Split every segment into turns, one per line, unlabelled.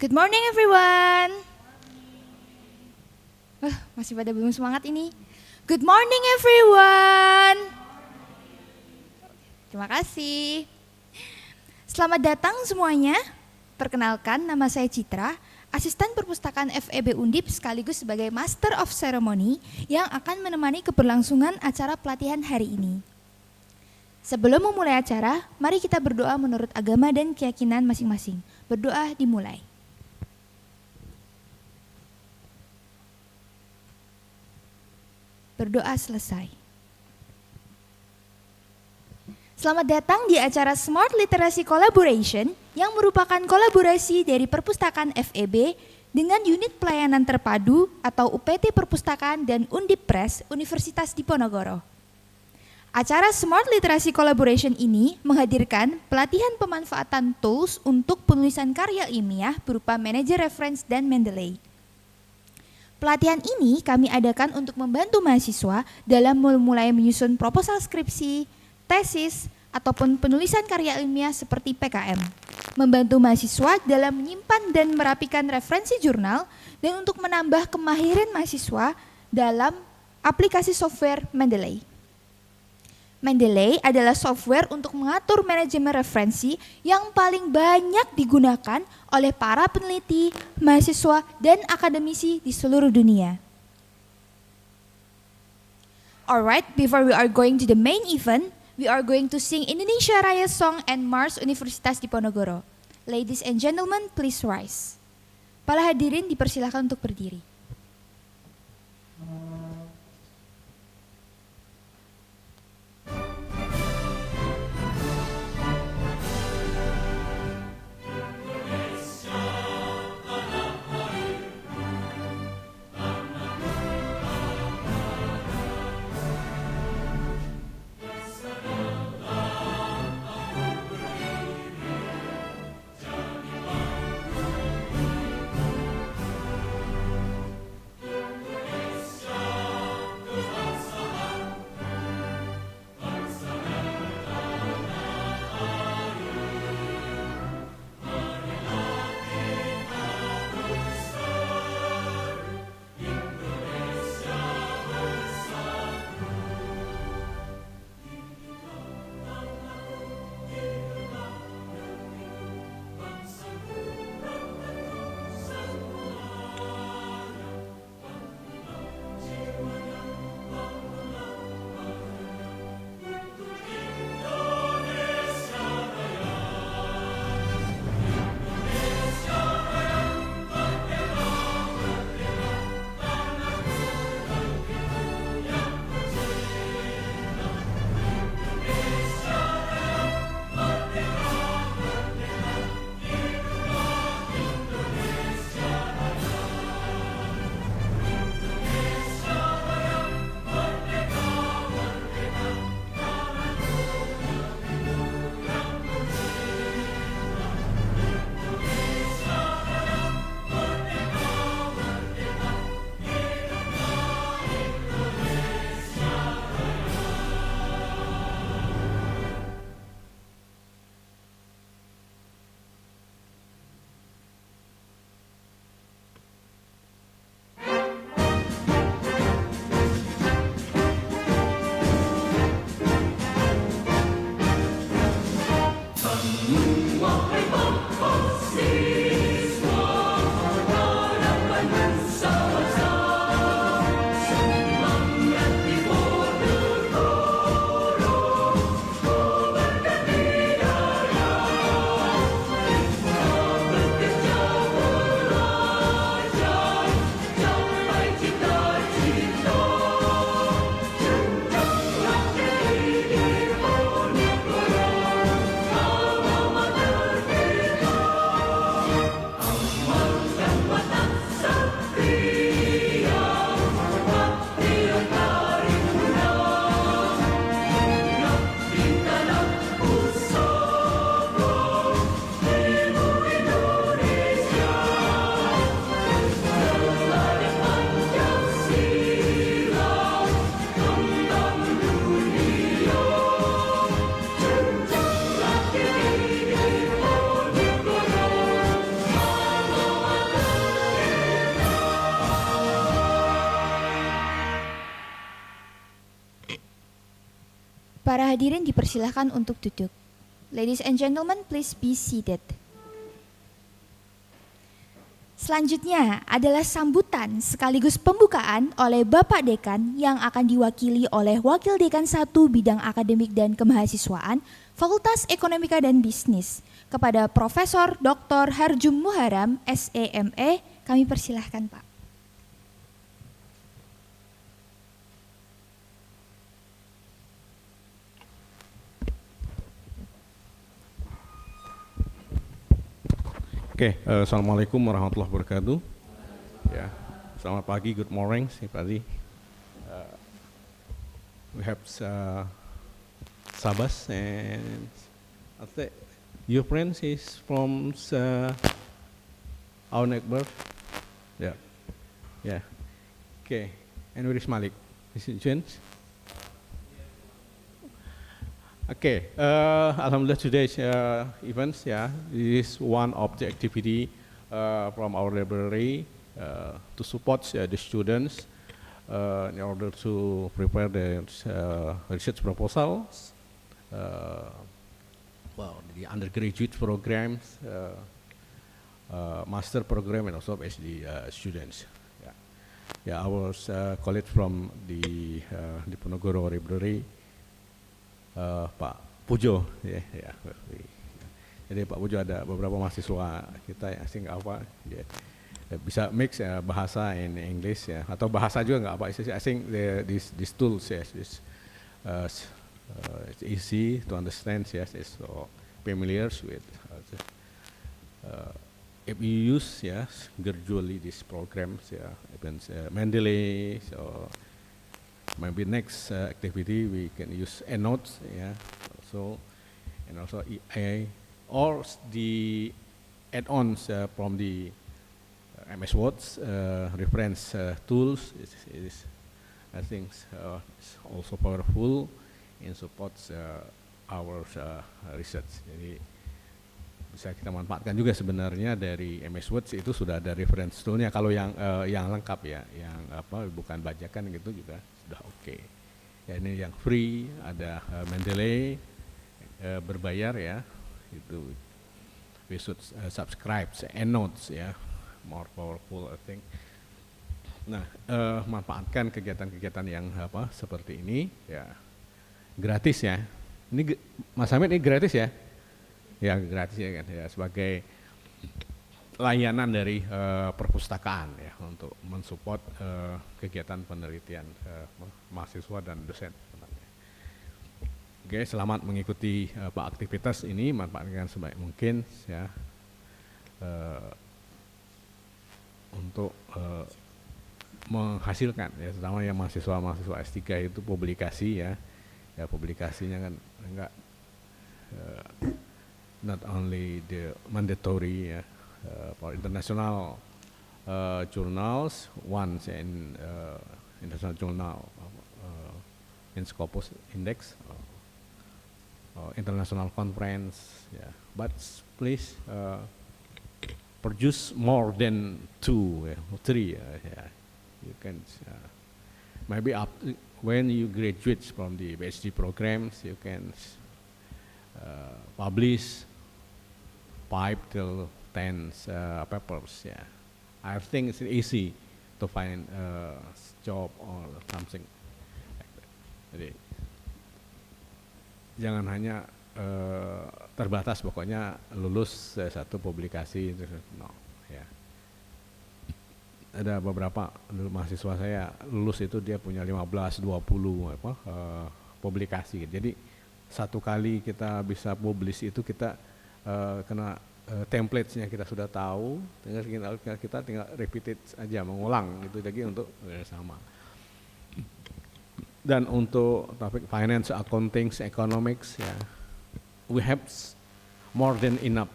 Good morning everyone. Masih pada belum semangat ini. Good morning everyone. Terima kasih. Selamat datang semuanya. Perkenalkan, nama saya Citra, asisten perpustakaan FEB Undip sekaligus sebagai Master of Ceremony yang akan menemani keberlangsungan acara pelatihan hari ini. Sebelum memulai acara, mari kita berdoa menurut agama dan keyakinan masing-masing. Berdoa dimulai. Berdoa selesai. Selamat datang di acara Smart Literacy Collaboration yang merupakan kolaborasi dari Perpustakaan FEB dengan Unit Pelayanan Terpadu atau UPT Perpustakaan dan Undip Press Universitas Diponegoro. Acara Smart Literacy Collaboration ini menghadirkan pelatihan pemanfaatan tools untuk penulisan karya ilmiah berupa manajer reference dan Mendeley. Pelatihan ini kami adakan untuk membantu mahasiswa dalam memulai menyusun proposal skripsi, tesis, ataupun penulisan karya ilmiah seperti PKM. Membantu mahasiswa dalam menyimpan dan merapikan referensi jurnal dan untuk menambah kemahiran mahasiswa dalam aplikasi software Mendeley. Mendeley adalah software untuk mengatur manajemen referensi yang paling banyak digunakan oleh para peneliti, mahasiswa, dan akademisi di seluruh dunia. Alright, before we are going to the main event, we are going to sing Indonesia Raya Song and Mars Universitas Diponegoro. Ladies and gentlemen, please rise. Para hadirin dipersilakan untuk berdiri. Para hadirin dipersilahkan untuk duduk. Ladies and gentlemen, please be seated. Selanjutnya adalah sambutan sekaligus pembukaan oleh Bapak Dekan yang akan diwakili oleh Wakil Dekan 1 Bidang Akademik dan Kemahasiswaan Fakultas Ekonomika dan Bisnis kepada Profesor Dr. Harjum Muharam, SEME. Kami persilahkan, Pak.
Oke, Assalamualaikum warahmatullahi wabarakatuh. Ya, selamat pagi, good morning, everybody. We have Sabas and I think your friend is from our neighbor. Yeah, yeah. Okay, and where is Malik? Is it James? Okay, Alhamdulillah today's events, this is one of the activity from our library to support the students in order to prepare the research proposals, the undergraduate programs, master program, and also PhD students. Yeah, our colleague from the Diponegoro Library. Pak Pujo, jadi Pak Pujo ada beberapa mahasiswa kita yang asing bisa mix bahasa in English atau bahasa juga nggak apa. I think these tools it's easy to understand. It's so familiar with. If you use gradually these programs even Mendeley so. Maybe next activity we can use EndNote, and also EA or the add-ons from the MS Word reference tools. I think it's also powerful and supports our research. Jadi bisa kita manfaatkan juga sebenarnya dari MS Word itu sudah ada reference toolnya. Kalau yang lengkap yang bukan bajakan gitu juga sudah oke. Ya ini yang free ada Mendeley berbayar itu we should subscribe EndNote more powerful I think. Nah manfaatkan kegiatan-kegiatan yang seperti ini gratis Ini Mas Hamid ini gratis ya gratis kan sebagai layanan dari perpustakaan untuk mensupport kegiatan penelitian mahasiswa dan dosen. Oke, selamat mengikuti aktivitas ini, manfaatkan sebaik mungkin untuk menghasilkan terutama yang mahasiswa S3 itu publikasi publikasinya kan enggak not only the mandatory for international journals, once in international journal in Scopus Index, international conference, but please produce more than 2 or 3. You can maybe when you graduate from the PhD programs, you can publish 5 till 10 papers. I think it's easy to find a job or something like that. Jadi jangan hanya terbatas pokoknya lulus satu publikasi Ada beberapa mahasiswa saya lulus itu dia punya 15-20 publikasi. Jadi satu kali kita bisa publish itu kita kena template-nya kita sudah tahu, kita tinggal repeat it aja, mengulang itu lagi untuk sama. Dan untuk topik finance, accounting, economics we have more than enough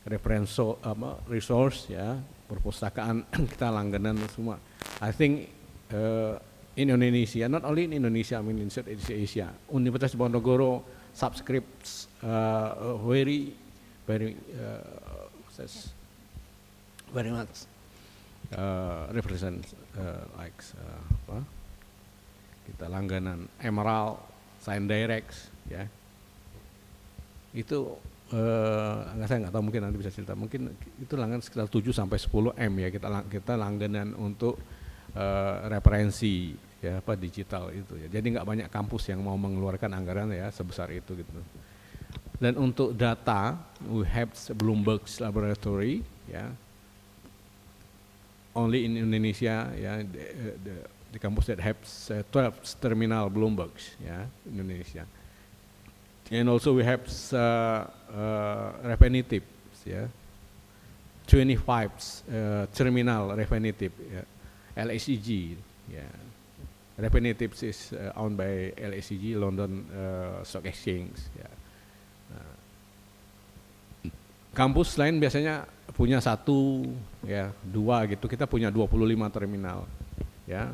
reference resource perpustakaan kita langganan semua. I think in Indonesia, not only in Indonesia, I mean in Southeast Asia, Universitas Diponegoro subscribes very much represent kita langganan Emerald, Signdirect, ya. Itu saya nggak tahu, mungkin nanti bisa cerita, mungkin itu langganan sekitar 7 sampai 10 M ya, kita langganan untuk referensi ya apa digital itu ya. Jadi nggak banyak kampus yang mau mengeluarkan anggaran ya sebesar itu gitu. Dan untuk data, we have Bloomberg Laboratory ya. Only in Indonesia ya, the campus that has 12 terminal Bloomberg ya, Indonesia. And also we have Refinitiv ya, 25 terminal Refinitiv ya, LSEG ya. Refinitiv is owned by LSEG, London Stock Exchange ya. Nah, kampus lain biasanya punya 1 ya, 2 gitu, kita punya 25 terminal ya.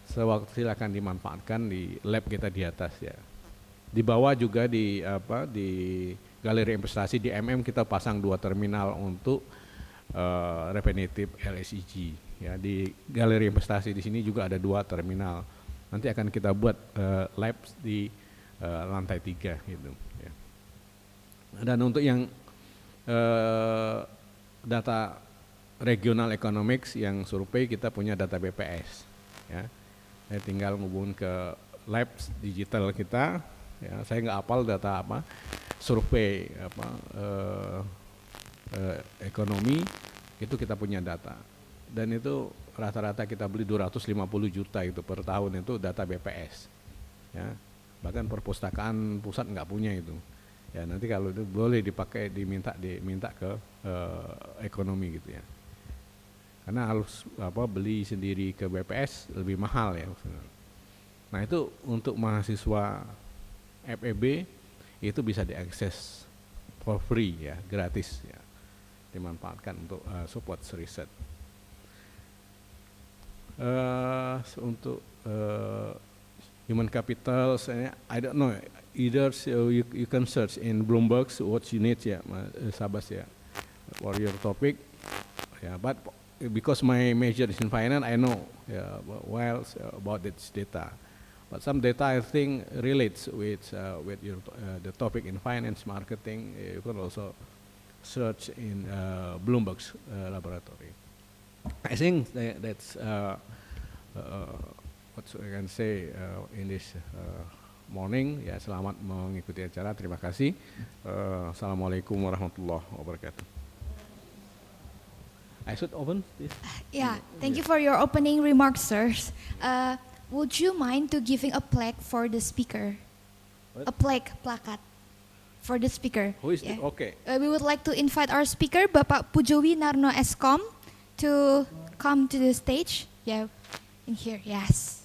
Sewaktu silakan dimanfaatkan di lab kita di atas ya. Di bawah juga di galeri investasi di kita pasang 2 terminal untuk Refinitiv LSEG ya. Di galeri investasi di sini juga ada 2 terminal. Nanti akan kita buat lab di lantai 3 gitu ya. Dan untuk yang data regional economics yang survei, kita punya data BPS ya. Saya tinggal ngubungin ke labs digital kita ya. Saya nggak hafal data apa, survei apa ekonomi itu kita punya data, dan itu rata-rata kita beli 250 juta itu per tahun, itu data BPS ya. Bahkan perpustakaan pusat nggak punya itu ya. Nanti kalau itu boleh dipakai, diminta ke ekonomi gitu ya, karena harus beli sendiri ke BPS lebih mahal ya. Nah itu untuk mahasiswa FEB itu bisa diakses for free ya, gratis ya, dimanfaatkan untuk support riset. Untuk human capital, I don't know, either you can search in Bloomberg what you need ya, Sabas ya, for your topic ya. But because my major is in finance, I know well about this data. But some data I think relates with your the topic in finance marketing. You can also search in Bloomberg's laboratory. I think that's what I can say in this morning. Ya, selamat mengikuti acara. Terima kasih. Assalamualaikum warahmatullahi wabarakatuh. I should open this.
Yeah, thank you for your opening remarks, sirs. Would you mind to giving a plaque for the speaker?
What?
A plaque for the speaker.
Who is
yeah.
okay?
We would like to invite our speaker, Bapak Pujowi Narno Eskom, to come to the stage. Yeah, in here. Yes.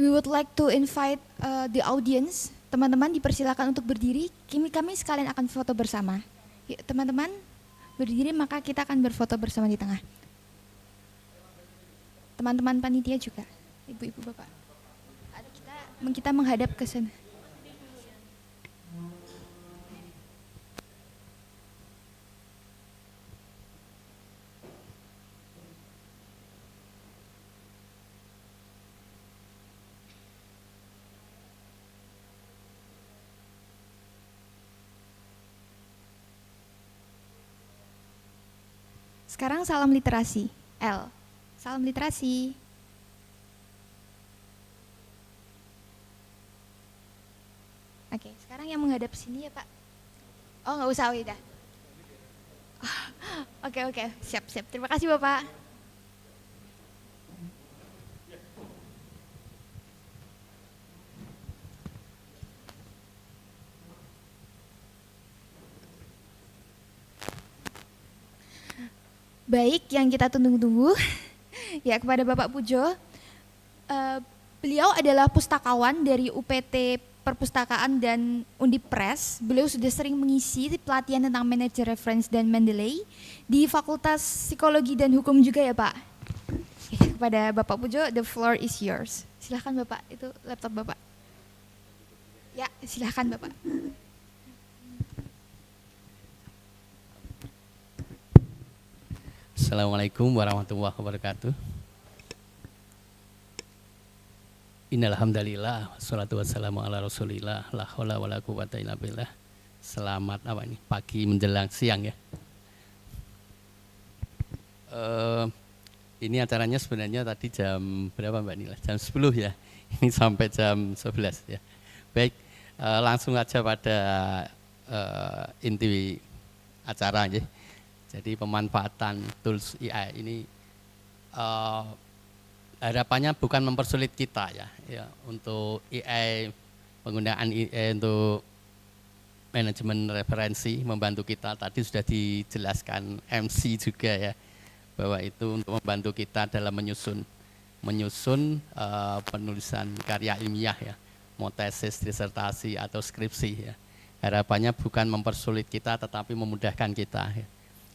We would like to invite the audience. Teman-teman dipersilakan untuk berdiri. Kami sekalian akan foto bersama. Yuk, teman-teman berdiri, maka kita akan berfoto bersama di tengah. Teman-teman panitia juga, ibu-ibu, bapak. Kita menghadap ke sana. Sekarang salam literasi. L. Salam literasi. Oke, sekarang yang menghadap sini ya Pak. Oh nggak usah, udah. Oke, siap. Terima kasih Bapak. Baik, yang kita tunggu-tunggu. Ya, kepada Bapak Pujo, beliau adalah pustakawan dari UPT Perpustakaan dan Undipres. Beliau sudah sering mengisi pelatihan tentang manajer reference dan Mendeley di Fakultas Psikologi dan Hukum juga ya Pak. Kepada Bapak Pujo, the floor is yours. Silahkan Bapak, itu laptop Bapak. Ya, silahkan Bapak.
Assalamualaikum warahmatullahi wabarakatuh. Innal hamdalillah wassalatu wassalamu ala Rasulillah la haula wala quwwata illa billah. Selamat pagi menjelang siang ya. Ini acaranya sebenarnya tadi jam berapa Mbak Nila? Jam 10 ya. Ini sampai jam 11 ya. Baik, langsung aja pada inti acara ya. Jadi pemanfaatan tools AI ini harapannya bukan mempersulit kita ya untuk AI, penggunaan AI untuk manajemen referensi membantu kita. Tadi sudah dijelaskan MC juga ya, bahwa itu untuk membantu kita dalam menyusun penulisan karya ilmiah ya, mau tesis, disertasi atau skripsi ya. Harapannya bukan mempersulit kita tetapi memudahkan kita ya.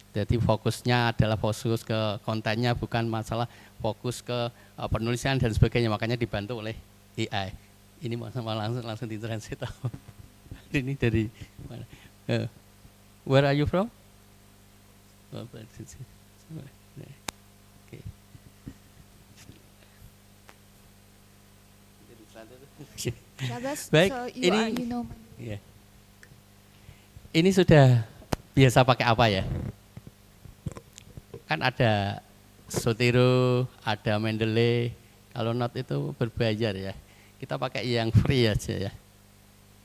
Jadi fokusnya adalah fokus ke kontennya, bukan masalah fokus ke penulisan dan sebagainya, makanya dibantu oleh AI. Ini langsung ditranslate. Ini dari mana? Where are you from? Baik, ini sudah biasa pakai apa ya? Kan ada Zotero, ada Mendeley. Kalau Note itu berbayar ya. Kita pakai yang free aja ya.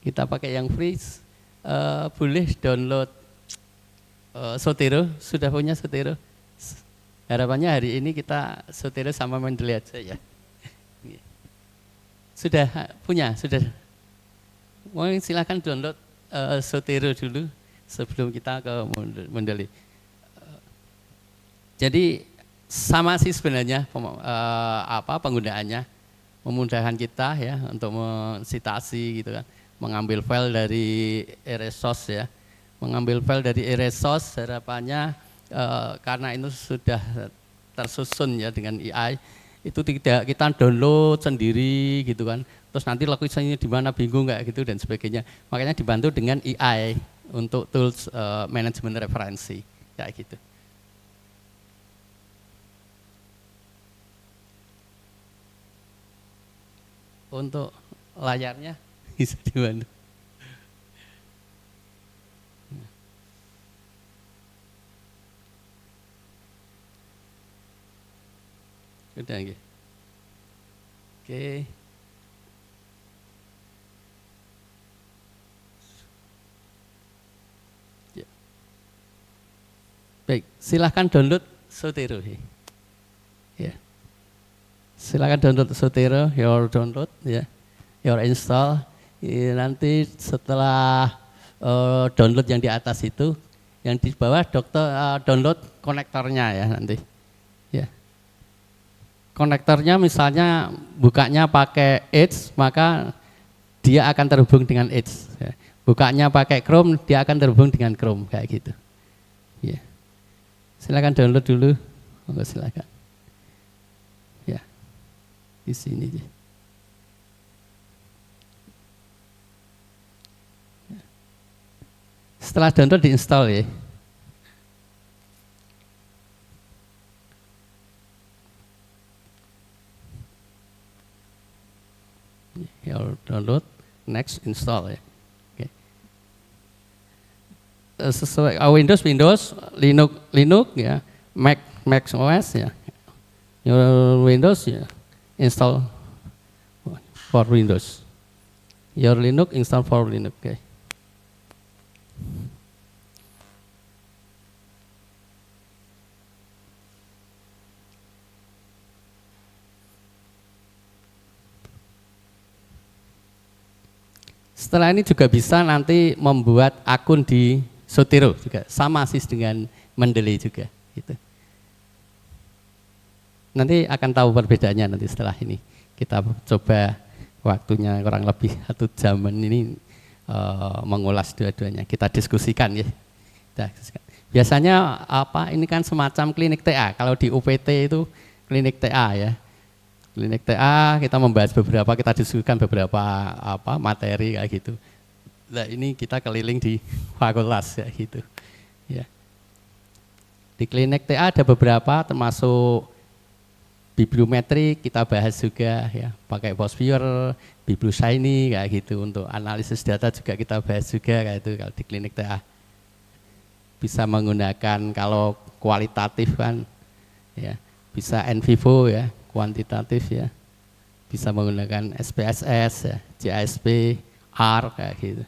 Kita pakai yang free. Boleh download Zotero. Sudah punya Zotero? Harapannya hari ini kita Zotero sama Mendeley aja ya. Sudah punya, sudah. Mungkin silakan download Zotero dulu sebelum kita ke Mendeley. Jadi sama sih sebenarnya penggunaannya, memudahkan kita ya untuk mensitasi gitu kan, mengambil file dari resource ya, mengambil file dari resource. Harapannya karena itu sudah tersusun ya dengan AI, itu tidak kita download sendiri gitu kan, terus nanti lokasinya di mana bingung kayak gitu dan sebagainya. Makanya dibantu dengan AI untuk tools manajemen referensi kayak gitu. Untuk layarnya bisa dibantu. Sudah nggih. Oke. Ya. Baik, silahkan download Zotero. Ya. Silakan download Zotero, your download ya, your install. Nanti setelah download yang di atas itu, yang di bawah download konektornya ya nanti. Ya. Konektornya misalnya bukanya pakai Edge, maka dia akan terhubung dengan Edge. Ya. Bukanya pakai Chrome, dia akan terhubung dengan Chrome kayak gitu. Ya. Silakan download dulu, silakan. Di sini dia. Setelah download diinstal ya. Download, next install ya. Okay. Sesuai Windows, Linux ya, Mac OS ya. Your Windows ya. Install for Windows. Your Linux install for Linux. Okay. Setelah ini juga bisa nanti membuat akun di Zotero juga, sama sih dengan Mendeley juga gitu. Nanti akan tahu perbedaannya nanti setelah ini. Kita coba waktunya kurang lebih 1 jam ini mengulas dua-duanya. Kita diskusikan ya. Kita diskusikan. Biasanya apa? Ini kan semacam klinik TA. Kalau di UPT itu klinik TA ya. Klinik TA kita membahas beberapa, kita diskusikan beberapa apa materi kayak gitu. Nah ini kita keliling di fakultas ya gitu. Ya. Di klinik TA ada beberapa termasuk bibliometri kita bahas juga ya, pakai Postpure, BiblioShiny kayak gitu. Untuk analisis data juga kita bahas juga kayak itu kalau di klinik TA. Bisa menggunakan kalau kualitatif kan ya, bisa in vivo ya, kuantitatif ya. Bisa menggunakan SPSS ya, JASP, R kayak gitu.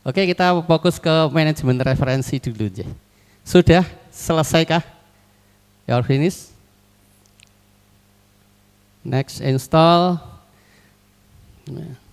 Oke, kita fokus ke manajemen referensi dulu aja. Sudah selesaikah? You're finished? Next install. Nah.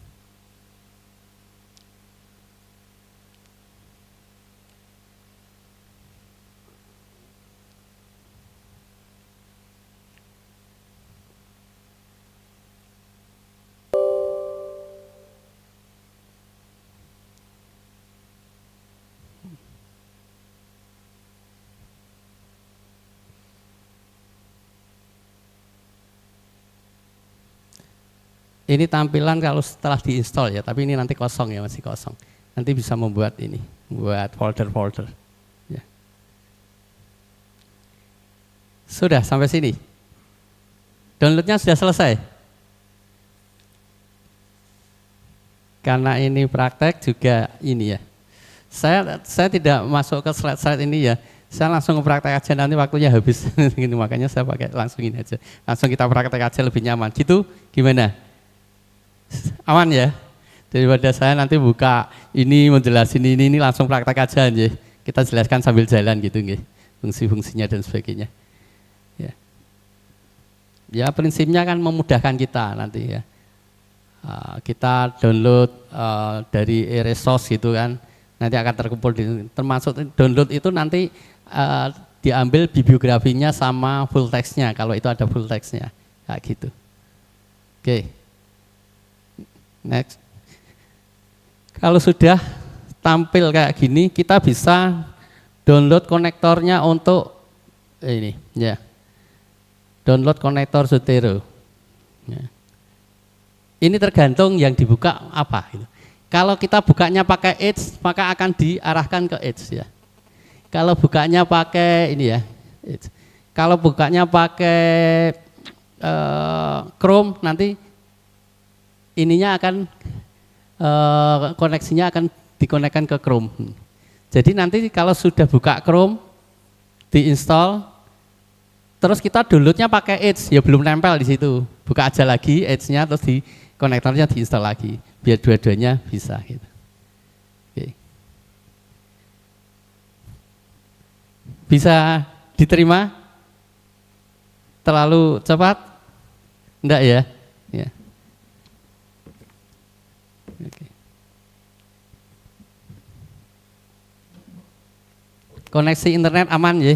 Ini tampilan kalau setelah diinstal ya, tapi ini nanti kosong ya, masih kosong. Nanti bisa membuat ini, buat folder-folder. Ya. Sudah sampai sini. Downloadnya sudah selesai. Karena ini praktek juga ini ya. Saya tidak masuk ke slide-slide ini ya. Saya langsung ke praktek aja, nanti waktunya habis. Makanya saya pakai langsung ini aja. Langsung kita praktek aja lebih nyaman. Gitu gimana? Aman ya? Daripada saya nanti buka ini menjelasin ini langsung praktek aja aja. Kita jelaskan sambil jalan gitu nggih. Fungsi-fungsinya dan sebagainya. Ya. Ya prinsipnya kan memudahkan kita nanti ya. Kita download dari e-resource gitu kan. Nanti akan terkumpul termasuk download itu nanti diambil bibliografinya sama full text-nya kalau itu ada full text-nya. Kayak gitu. Oke. Next. Kalau sudah tampil kayak gini, kita bisa download konektornya untuk ini, ya. Download konektor Zotero. Ya. Ini tergantung yang dibuka apa. Gitu. Kalau kita bukanya pakai Edge, maka akan diarahkan ke Edge ya. Kalau bukanya pakai ini ya, Edge. Kalau bukanya pakai Chrome nanti ininya akan koneksinya akan dikonekkan ke Chrome. Jadi nanti kalau sudah buka Chrome, diinstal, terus kita downloadnya pakai Edge, ya belum nempel di situ. Buka aja lagi Edge-nya, terus di konektornya diinstal lagi, biar dua-duanya bisa. Gitu. Oke. Bisa diterima? Terlalu cepat? Enggak ya? Ya. Oke. Koneksi internet aman ya?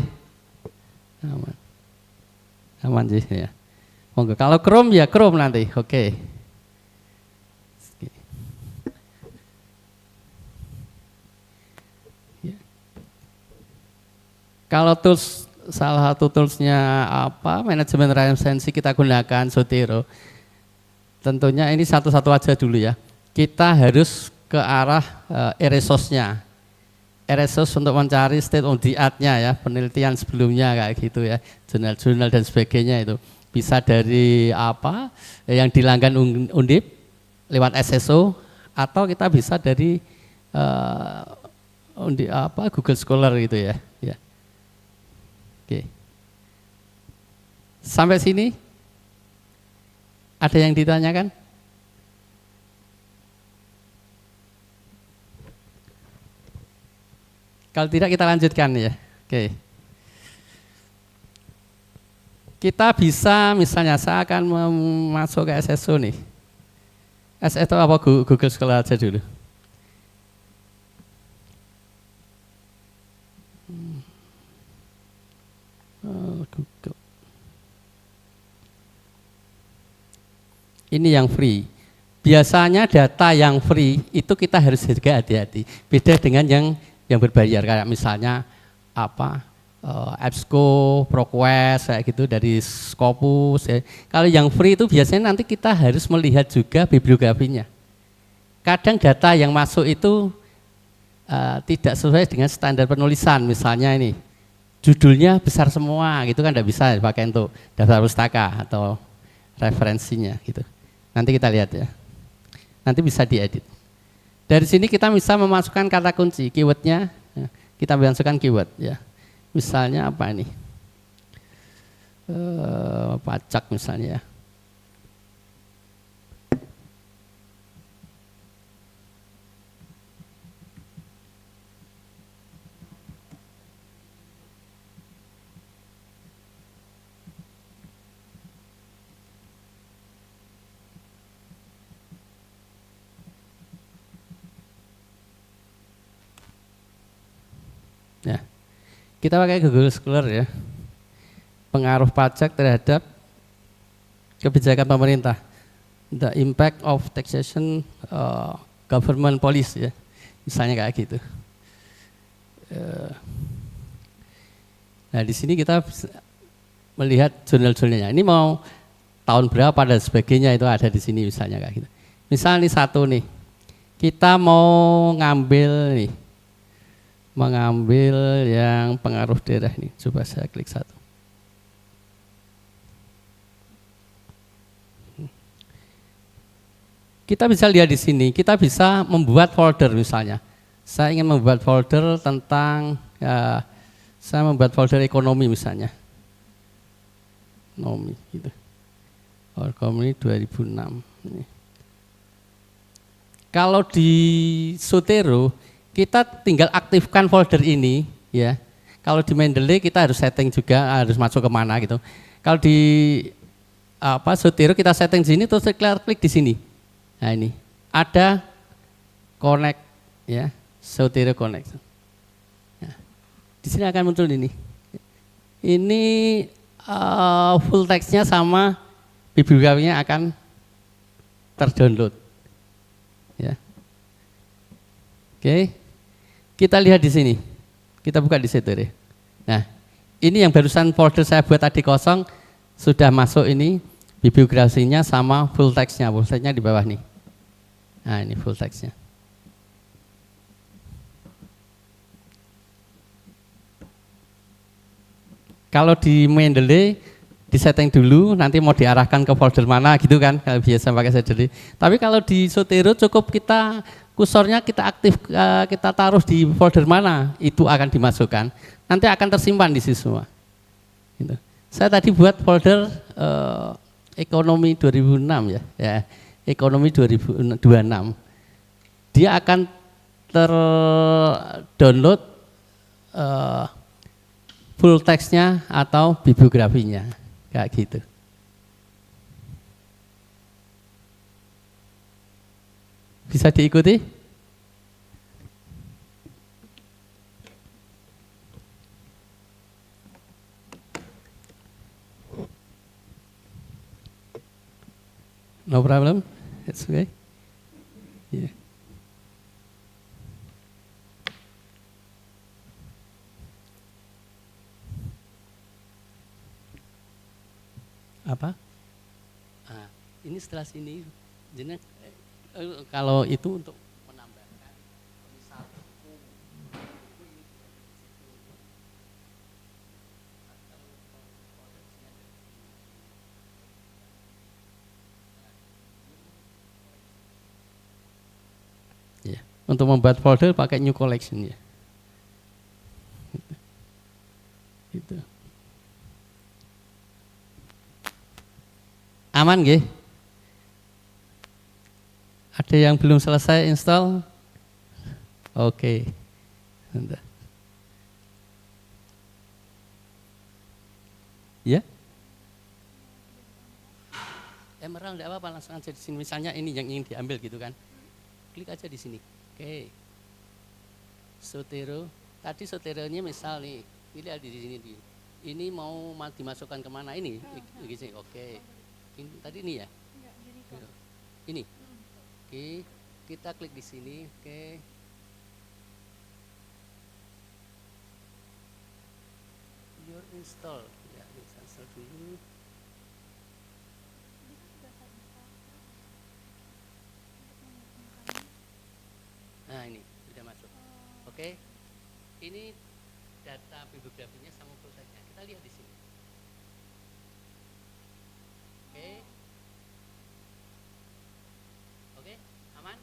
Aman. Aman sih ya. Monggo. Kalau Chrome ya Chrome nanti. Oke. Ya. Kalau tools salah satu toolsnya apa? Manajemen referensi kita gunakan Zotero. Tentunya ini satu-satu aja dulu ya. Kita harus ke arah e-resource-nya. E-resource untuk mencari state of the art-nya ya, penelitian sebelumnya kayak gitu ya, jurnal-jurnal dan sebagainya itu. Bisa dari apa yang dilanggan Undip lewat SSO atau kita bisa dari Google Scholar gitu ya. Ya. Oke. Sampai sini ada yang ditanyakan? Kalau tidak kita lanjutkan ya. Oke. Kita bisa misalnya saya akan masuk ke SSO nih. SSO apa Google Scholar aja dulu. Google. Ini yang free. Biasanya data yang free itu kita harus juga hati-hati. Beda dengan yang berbayar, kayak misalnya apa EBSCO, ProQuest kayak gitu dari Scopus. Ya. Kalau yang free itu biasanya nanti kita harus melihat juga bibliografinya. Kadang data yang masuk itu tidak sesuai dengan standar penulisan, misalnya ini judulnya besar semua, gitu kan tidak bisa dipakai untuk daftar pustaka atau referensinya gitu. Nanti kita lihat ya. Nanti bisa diedit. Dari sini kita bisa memasukkan kata kunci, keywordnya. Kita masukkan keyword ya. Misalnya apa ini? Pajak misalnya ya. Ya, kita pakai Google Scholar ya. Pengaruh pajak terhadap kebijakan pemerintah. The impact of taxation government policy ya. Misalnya kayak gitu. Nah di sini kita melihat jurnal-jurnalnya. Ini mau tahun berapa dan sebagainya itu ada di sini misalnya kayak gitu. Misal nih satu nih, kita mau ngambil nih. Mengambil yang pengaruh daerah ini. Coba saya klik satu. Kita bisa lihat di sini, kita bisa membuat folder misalnya. Saya ingin membuat folder tentang, saya membuat folder ekonomi misalnya. Ekonomi gitu. Ekonomi 2006. Ini. Kalau di Zotero, kita tinggal aktifkan folder ini ya. Kalau di Mendeley kita harus setting juga harus masuk ke mana gitu. Kalau di Zotero kita setting di sini terus klik di sini. Nah ini ada connect ya, Zotero connect. Nah, di sini akan muncul ini. Ini full textnya sama bibliografinya akan terdownload. Ya. Oke. Kita lihat di sini, kita buka di Zotero. Nah, ini yang barusan folder saya buat tadi kosong, sudah masuk ini, bibliografinya sama full text-nya di bawah nih. Nah, ini full text-nya. Kalau di Mendeley, disetting dulu, nanti mau diarahkan ke folder mana gitu kan, kalau biasa pakai Zotero. Tapi kalau di Zotero cukup kita kursornya kita aktif, kita taruh di folder mana, itu akan dimasukkan. Nanti akan tersimpan di situ semua. Gitu. Saya tadi buat folder ekonomi 2006 ya, ekonomi 2026. Dia akan terdownload full text-nya atau bibliografinya, kayak gitu. Bisa diikuti? No problem, it's okay. Yeah. Apa? Ini setelah sini, jadi kalau itu untuk menambahkan misal ya, untuk membuat folder pakai new collection ya. Gitu. Aman nggih? Ada yang belum selesai install? Oke. Bentar. Ya? Emerald enggak apa-apa, langsung aja di sini. Misalnya ini yang ingin diambil gitu kan. Klik aja di sini. Oke. Zotero. Tadi Zoteronya misal nih, pilih di sini. Ini mau dimasukkan kemana ini? Oke. Ini, tadi ini ya? Ini. Oke, kita klik di sini. Oke. Your install. Ya, install dulu. Nah, ini sudah masuk. Oke. Ini data bibliografinya sama full text-nya. Kita lihat di sini. Oke. Oke, aman?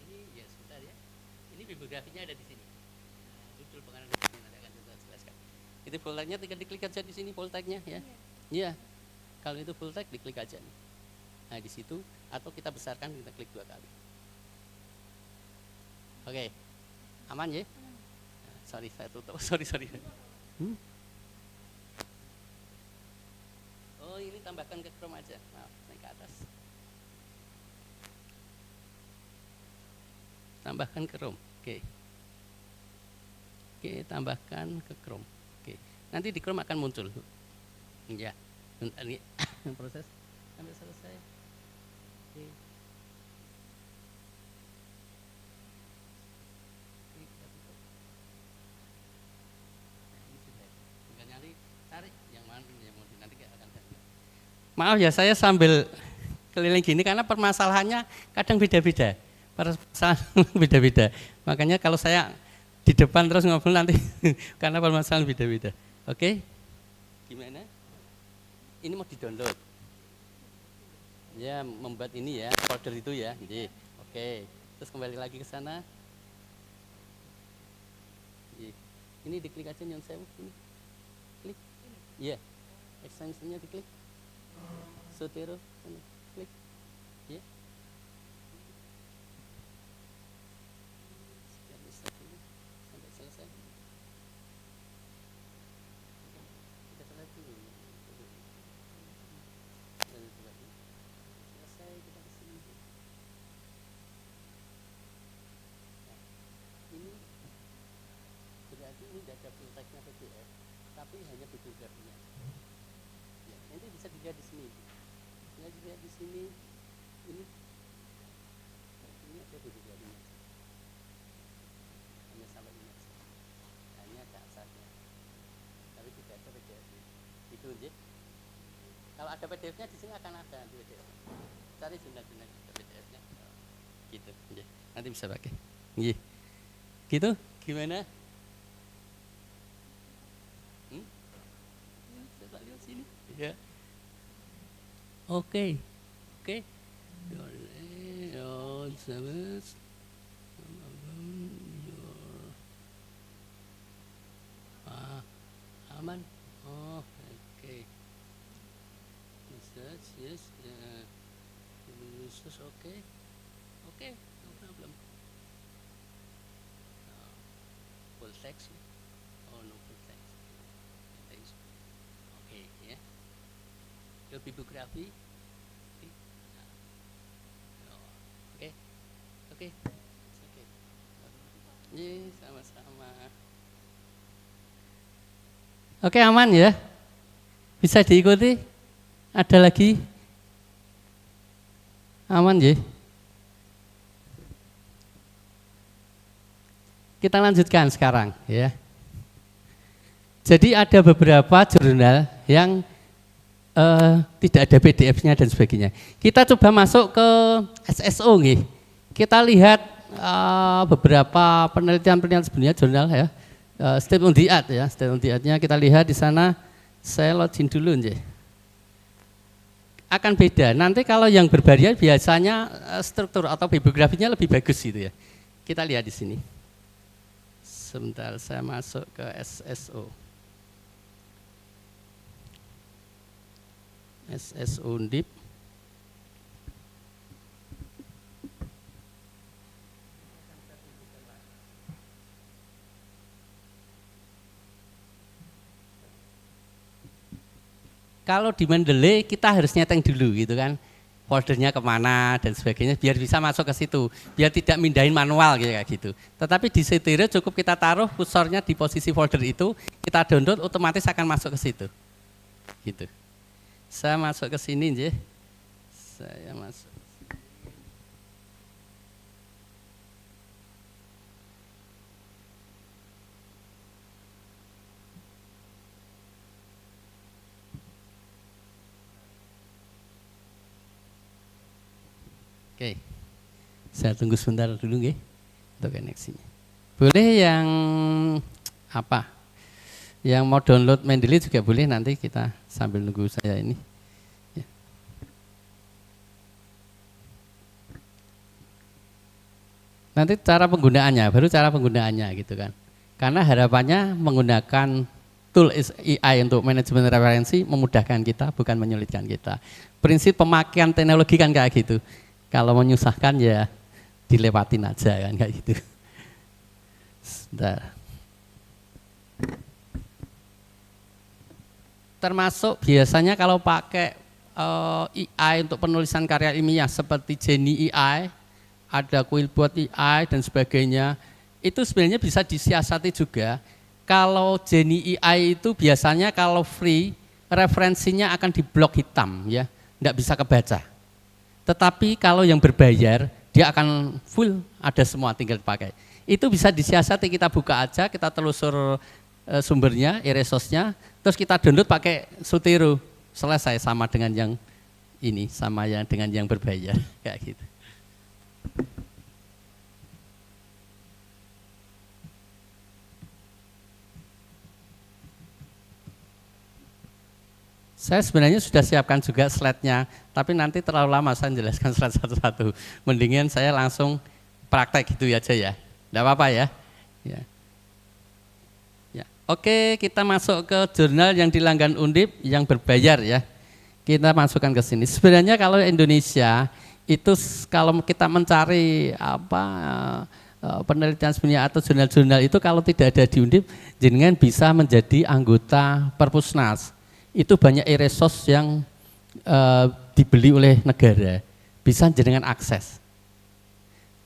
Ini ya sebentar ya. Ini bibliografinya ada di sini. Nah, judul pengarang di sini nanti akan kita jelaskan. Itu full text-nya tinggal diklik aja di sini full text-nya ya. Iya. Kalau itu full text diklik aja nih. Nah, di situ atau kita besarkan kita klik 2 kali. Oke. Aman ya? Nah, sorry saya tutup. Sorry. Oh, ini tambahkan ke Chrome aja. Maaf, naik ke atas. Tambahkan ke Chrome. Oke. Oke, tambahkan ke Chrome. Oke. Nanti di Chrome akan muncul. Ya. Bentar nih. Proses sampai selesai. Oke. Kita tutup. Nah, ini sudah. Tinggal nyari, cari yang mana yang mau nanti akan terlihat. Maaf ya, saya sambil keliling gini karena permasalahannya kadang beda-beda. Permasalahan beda-beda. Makanya kalau saya di depan terus ngobrol nanti karena permasalahan beda-beda. Oke? Gimana? Ini mau di-download. Ya, membuat ini ya, folder itu ya. Jadi, oke. Terus kembali lagi ke sana. Ini diklik aja yang saya ini. Klik. Iya. Extensionnya diklik. Sotero, klik. Ya. Sampai selesai. Kita selesai dulu. Selesai kita ke sini. Nah, ini berarti ini tidak ada full text-nya PDF, tapi hanya bibliografinya. Ya, nanti bisa dilihat di sini. Bisa dilihat di sini. Ini ada bibliografinya. Hanya sampai ini saja. Hanya dasarnya. Tapi tidak ada PDF-nya. Itu aja. Kalau ada PDF-nya di sini akan ada PDF. Cari jurnal-jurnal ada PDF-nya. Gitu. Ya. Nanti bisa pakai. Iya. Gitu? Gimana? Coba lihat sini. Ya. Oke. Aman. Oh, oke. Research, yes. Research, oke. Oke, no problem. Full text. Oh, no full text. Thanks. Oke, ya. Ke bibliografi. Oke. Iya, sama-sama. Oke, aman ya. Bisa diikuti? Ada lagi? Aman ya. Kita lanjutkan sekarang ya. Jadi ada beberapa jurnal yang tidak ada PDF-nya dan sebagainya. Kita coba masuk ke SSO nih. Kita lihat beberapa penelitian sebenarnya jurnal ya. State of the art ya, state of the art-nya kita lihat di sana. Saya login dulu aja. Akan beda. Nanti kalau yang berbayar biasanya struktur atau bibliografinya lebih bagus gitu ya. Kita lihat di sini. Sebentar, saya masuk ke SSO. SSO Undip. Kalau di Mendeley kita harus nyeting dulu gitu kan, foldernya kemana dan sebagainya biar bisa masuk ke situ, biar tidak mindahin manual kayak gitu. Tetapi di Zotero cukup kita taruh kursornya di posisi folder itu, kita download otomatis akan masuk ke situ. Gitu. Saya masuk ke sini, Saya masuk. Oke, saya tunggu sebentar dulu nggih untuk koneksinya. Boleh yang apa? Yang mau download Mendeley juga boleh, nanti kita sambil nunggu saya ini. Ya. Nanti cara penggunaannya, baru cara penggunaannya gitu kan. Karena harapannya menggunakan tool AI untuk manajemen referensi memudahkan kita, bukan menyulitkan kita. Prinsip pemakaian teknologi kan kayak gitu. Kalau menyusahkan ya dilewatin aja kan kayak gitu. Sebentar. Termasuk biasanya kalau pakai AI untuk penulisan karya ilmiah seperti Genie AI, ada Quillbot AI dan sebagainya, itu sebenarnya bisa disiasati juga. Kalau Genie AI itu biasanya kalau free, referensinya akan di blok hitam ya, nggak bisa kebaca. Tetapi kalau yang berbayar, dia akan full, ada semua tinggal dipakai. Itu bisa disiasati, kita buka aja, kita telusur sumbernya, resource-nya, terus kita download pakai Zotero, selesai sama dengan yang ini, sama yang dengan yang berbayar, kayak gitu. Saya sebenarnya sudah siapkan juga slide-nya, tapi nanti terlalu lama saya menjelaskan slide satu-satu. Mendingan saya langsung praktek gitu aja ya. Enggak apa-apa ya. Ya. Ya. Oke, kita masuk ke jurnal yang dilanggan Undip yang berbayar ya. Kita masukkan ke sini. Sebenarnya kalau Indonesia itu kalau kita mencari apa penelitian sebenarnya atau jurnal-jurnal itu kalau tidak ada di Undip, jenengan bisa menjadi anggota Perpusnas. Itu banyak e-resource yang dibeli oleh negara, bisa jenengan akses.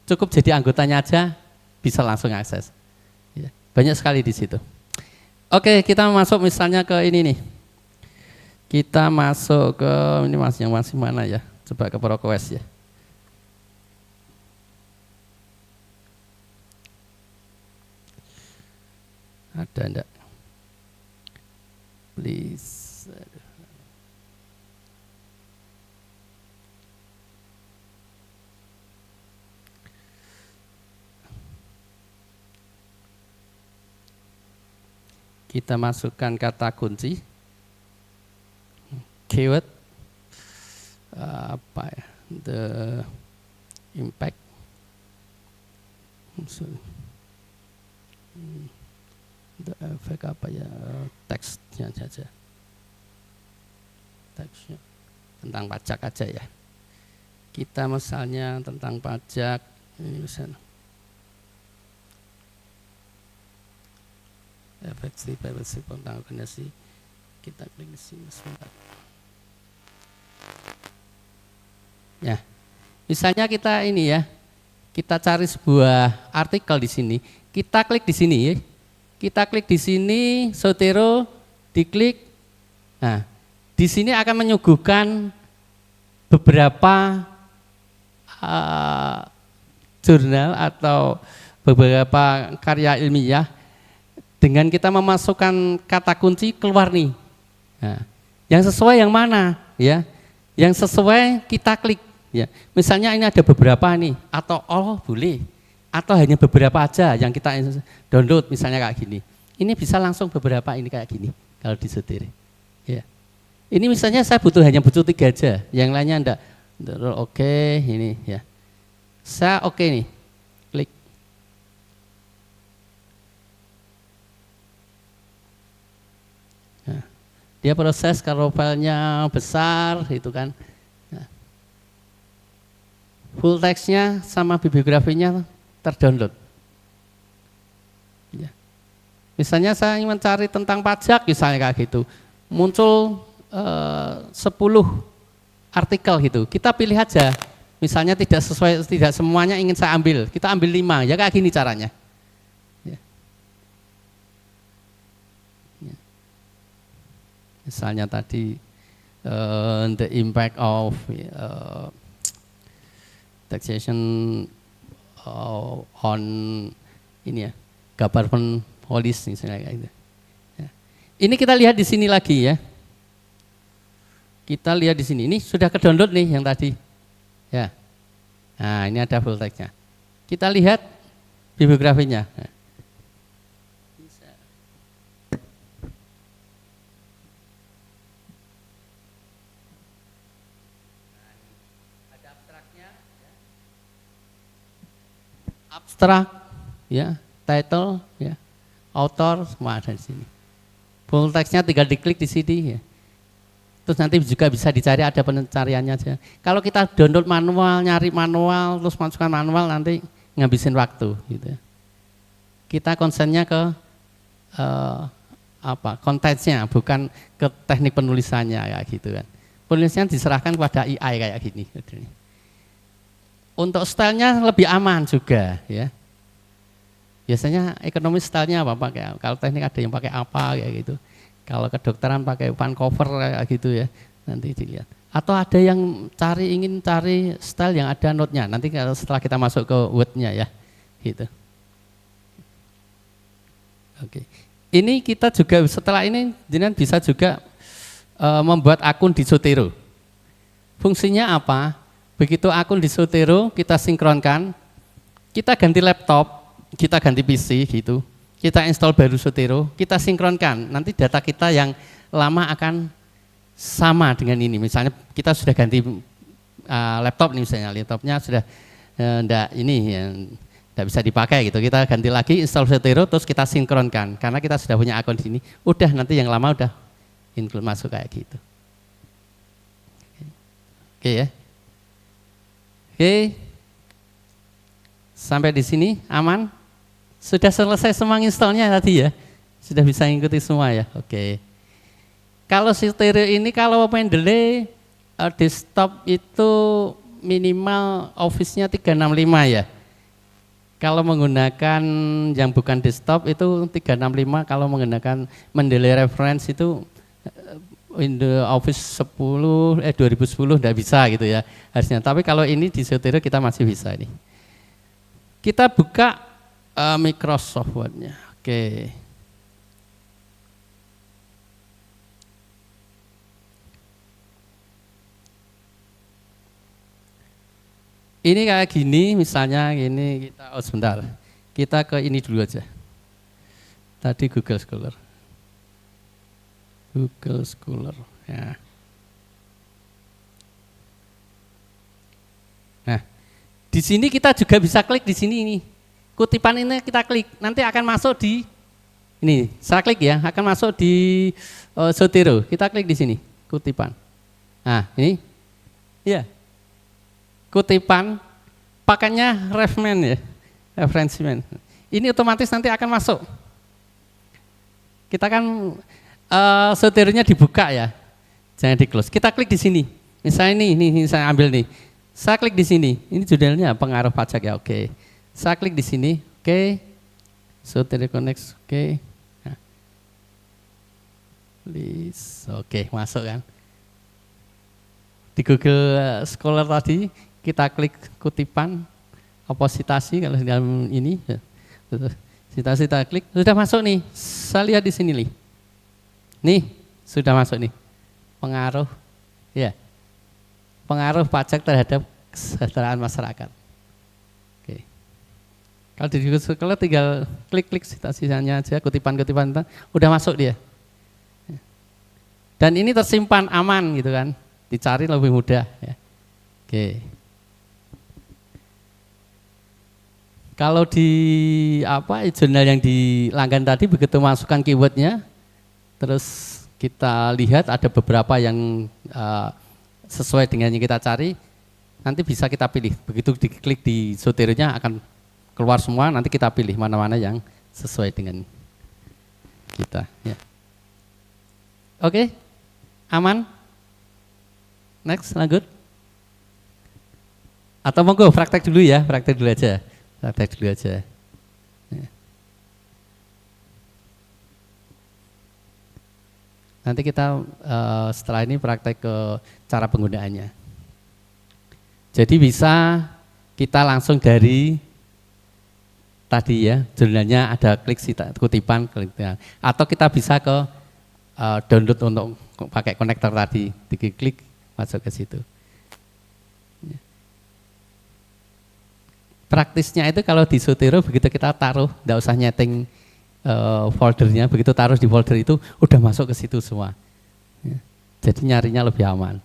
Cukup jadi anggotanya aja, bisa langsung akses. Ya, banyak sekali di situ. Oke, kita masuk misalnya ke ini nih. Kita masuk ke ini yang masih mana ya? Coba ke ProQuest ya. Ada enggak? Please. Kita masukkan kata kunci, keyword, apa ya, the impact, the effect apa ya, teksnya saja, teksnya tentang pajak aja ya. Kita misalnya tentang pajak, ini misalnya. Efektif tentang organisasi, kita klik di sini sebentar. Ya, misalnya kita ini ya, kita cari sebuah artikel di sini, kita klik di sini ya, kita klik di sini, Zotero, diklik, nah di sini akan menyuguhkan beberapa jurnal atau beberapa karya ilmiah. Dengan kita memasukkan kata kunci keluar nih. Nah, yang sesuai yang mana ya? Yang sesuai kita klik ya. Misalnya ini ada beberapa nih atau all boleh atau hanya beberapa aja yang kita download misalnya kayak gini. Ini bisa langsung beberapa ini kayak gini kalau disetir. Ya. Ini misalnya saya hanya butuh 3 aja, yang lainnya enggak. Oke, ini ya. Saya oke nih. Klik. Dia proses kalau filenya besar itu kan, nah, full teksnya sama bibliografinya terdownload. Ya. Misalnya saya ingin mencari tentang pajak misalnya kayak gitu, muncul 10 artikel gitu, kita pilih aja. Misalnya tidak sesuai, tidak semuanya ingin saya ambil, kita ambil 5, ya kayak gini caranya. Misalnya tadi the impact of taxation on ini ya, government policy misalnya kayak gitu. Ya. Ini kita lihat di sini lagi ya. Kita lihat di sini. Ini sudah ke-download nih yang tadi. Ya. Nah, ini ada full text-nya. Kita lihat bibliografinya. Nah. Abstrak, ya, title, ya, author, semua ada di sini. Full text-nya tinggal diklik di sini, ya. Terus nanti juga bisa dicari, ada pencariannya aja. Kalau kita download manual, nyari manual, terus masukkan manual, nanti ngabisin waktu, gitu. Ya. Kita konsennya ke kontennya, bukan ke teknik penulisannya, kayak gitu kan. Penulisannya diserahkan kepada AI kayak gini. Untuk stylenya lebih aman juga, ya. Biasanya ekonomi stylenya apa pakai? Kalau teknik ada yang pakai apa kayak gitu. Kalau kedokteran pakai Vancouver kayak gitu ya. Nanti dilihat. Atau ada yang ingin cari style yang ada note-nya. Nanti setelah kita masuk ke Word-nya ya, gitu. Oke. Ini kita juga setelah ini jenengan bisa juga membuat akun di Zotero. Fungsinya apa? Begitu akun di Zotero kita sinkronkan, kita ganti laptop, kita ganti PC gitu, kita install baru Zotero, kita sinkronkan. Nanti data kita yang lama akan sama dengan ini. Misalnya kita sudah ganti laptop nih misalnya, laptopnya sudah enggak bisa dipakai gitu. Kita ganti lagi, install Zotero, terus kita sinkronkan. Karena kita sudah punya akun di sini, udah nanti yang lama udah include masuk kayak gitu. Oke ya. Oke, sampai di sini aman? Sudah selesai semua installnya tadi ya? Sudah bisa ngikuti semua ya? Oke. Kalau Zotero ini kalau Mendeley desktop itu minimal Office-nya 365 ya. Kalau menggunakan yang bukan desktop itu 365, kalau menggunakan Mendeley Reference itu Windows Office 2010 enggak bisa gitu ya harusnya. Tapi kalau ini di Zotero kita masih bisa nih. Kita buka Microsoft Word-nya. Oke. Ini kayak gini misalnya gini kita sebentar. Kita ke ini dulu aja. Tadi Google Scholar. Google Scholar. Ya. Nah, di sini kita juga bisa klik di sini ini. Kutipan ini kita klik, nanti akan masuk di ini. Saya klik ya, akan masuk di Zotero. Kita klik di sini, kutipan. Nah, ini. Ya. Kutipan pakainya refman ya. Referencement. Ini otomatis nanti akan masuk. Kita kan Zotero-nya dibuka ya, jangan di close. Kita klik di sini. Misalnya ini saya ambil nih. Saya klik di sini. Ini judulnya pengaruh pajak ya, oke. Saya klik di sini, oke. Zotero Connect, oke. Nah. Please, oke, masuk kan. Di Google Scholar tadi kita klik kutipan, citasi kalau di dalam ini. Citasi kita klik, sudah masuk nih. Saya lihat di sini nih. Nih, sudah masuk nih. Pengaruh ya. Pengaruh pajak terhadap kesejahteraan masyarakat. Oke. Kalau di Google Scholar tinggal klik citasinya aja, kutipan-kutipan udah masuk dia. Dan ini tersimpan aman gitu kan. Dicari lebih mudah ya. Oke. Kalau di jurnal yang dilanggan tadi begitu masukkan keywordnya, terus kita lihat ada beberapa yang sesuai dengan yang kita cari, nanti bisa kita pilih. Begitu diklik di Zotero-nya akan keluar semua, nanti kita pilih mana-mana yang sesuai dengan kita. Ya. Oke, aman? Next, lanjut. Atau monggo praktek dulu ya, praktek dulu aja. Praktek dulu aja. Ya. Nanti kita setelah ini praktek ke cara penggunaannya. Jadi bisa kita langsung dari tadi ya, jurnalnya ada klik kutipan, atau kita bisa ke download untuk pakai konektor tadi, diklik masuk ke situ. Praktisnya itu kalau di Zotero begitu kita taruh, tidak usah nyeting foldernya, begitu taruh di folder itu udah masuk ke situ semua. Ya. Jadi nyarinya lebih aman.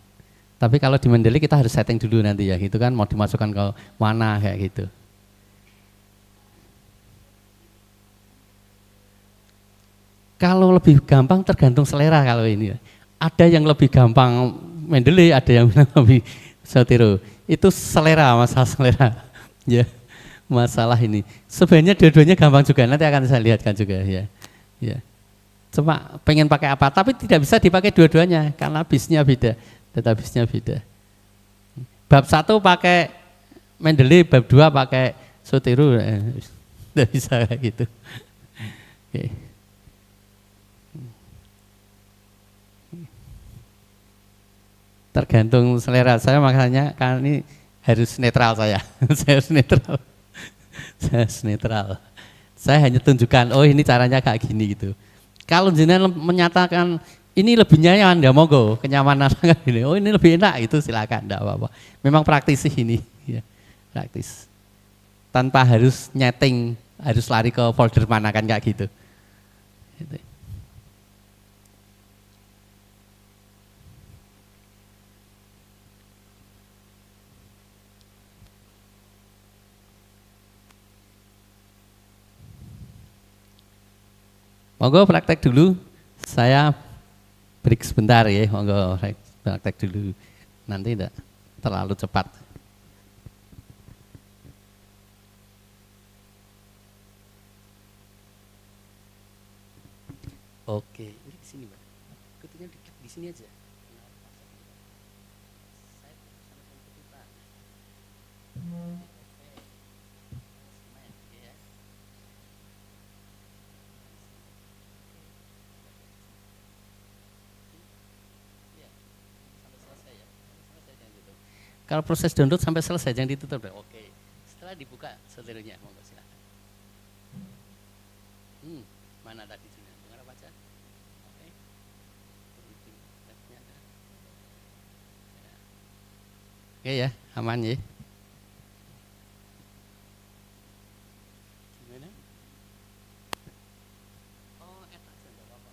Tapi kalau di Mendeley kita harus setting dulu nanti ya, gitu kan, mau dimasukkan ke mana kayak gitu. Kalau lebih gampang tergantung selera kalau ini ya. Ada yang lebih gampang Mendeley, ada yang lebih Zotero. Itu selera, masalah selera. Ya, masalah ini. Sebenarnya dua-duanya gampang juga, nanti akan saya lihatkan juga ya. Ya. Cuma pengen pakai apa, tapi tidak bisa dipakai dua-duanya karena bisnya beda, database-nya beda. Bab 1 pakai Mendeley, bab 2 pakai Zotero, tidak bisa kayak gitu. Oke. Tergantung selera saya, makanya kan ini harus netral saya. Saya harus netral. Saya harus netral. Saya hanya tunjukkan, oh ini caranya kayak gini gitu. Kalau jenengan menyatakan ini lebih nyaman, ya monggo, kenyamanan kan gini. Oh ini lebih enak, itu silakan, enggak apa-apa. Memang praktis sih ini, ya, praktis. Tanpa harus nyeting, harus lari ke folder mana kan kayak gitu. Gitu. Monggo praktek dulu, saya break sebentar ya, monggo praktek dulu, nanti tidak terlalu cepat. Oke, ini di sini Pak, ketiknya di sini aja. Kalau proses download sampai selesai, jangan ditutup. Oke. Setelah dibuka Zoteronya, monggo silakan. Mana tadi jurnal? Dengar apa aja? Oke. Oke ya, aman ya. Gimana? Oh, add aja enggak apa-apa.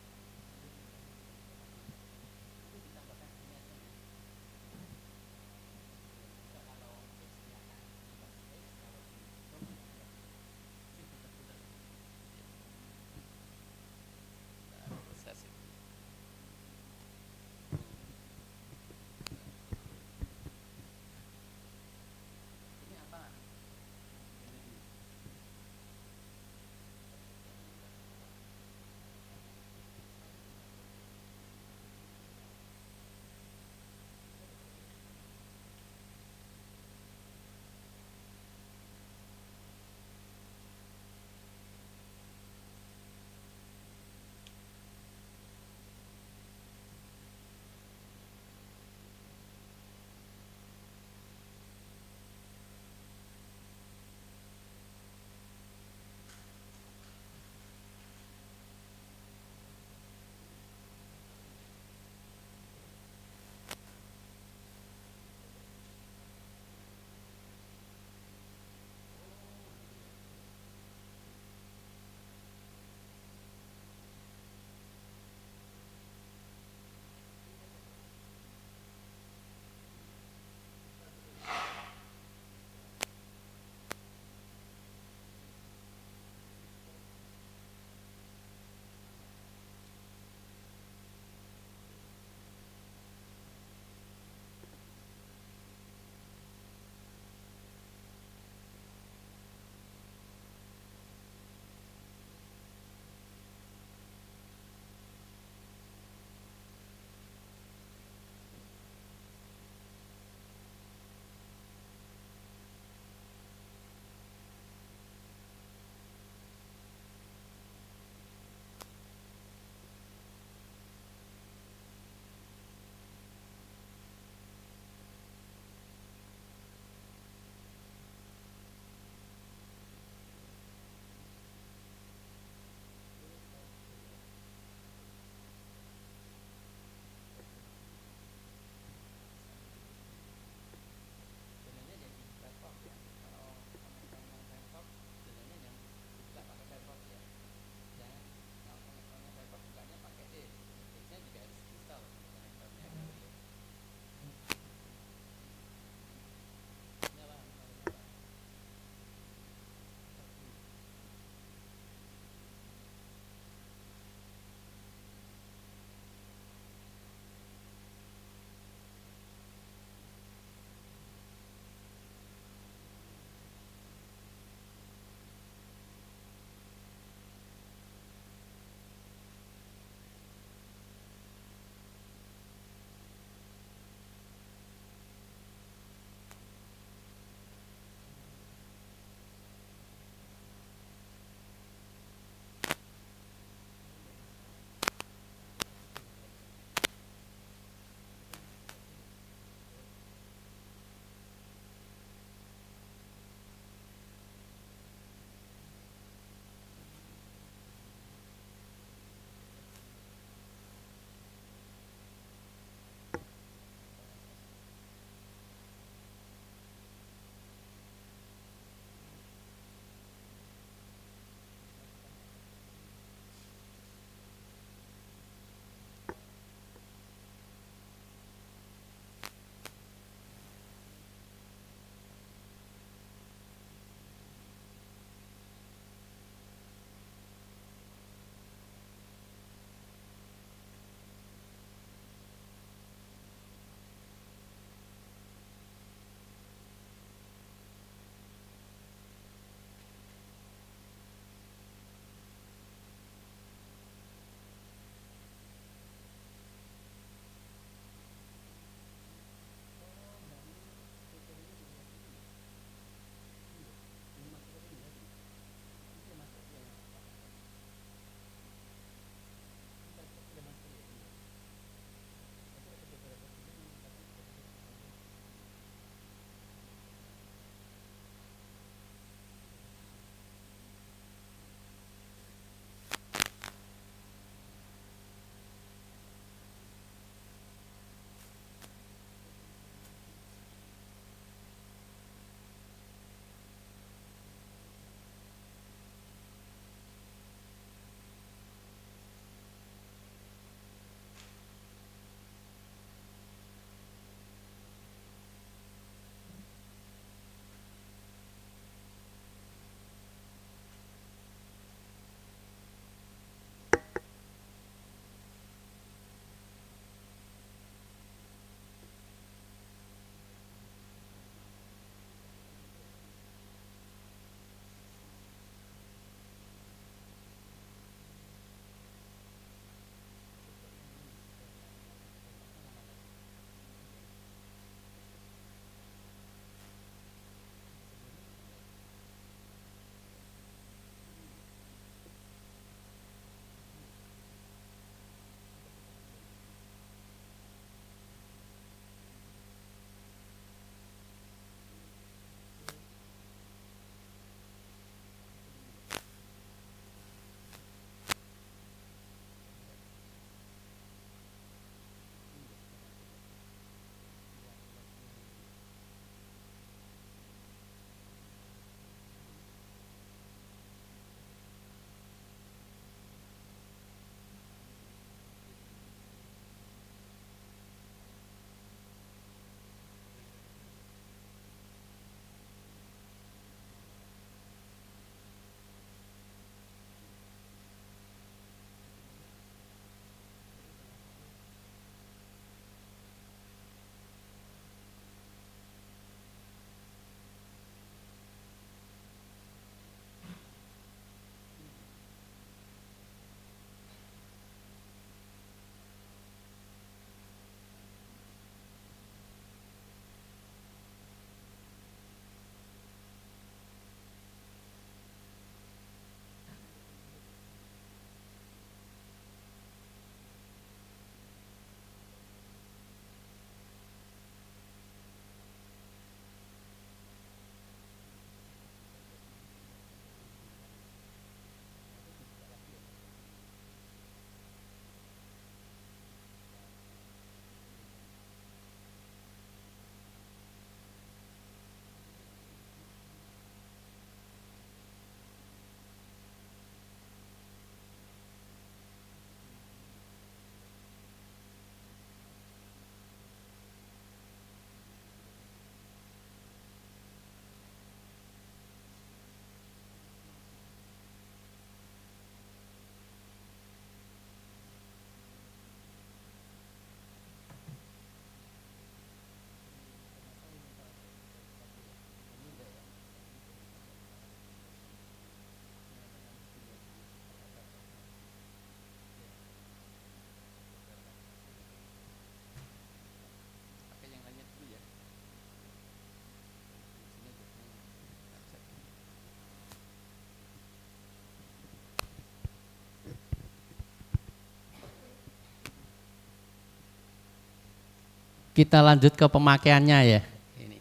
Kita lanjut ke pemakaiannya ya. Ini.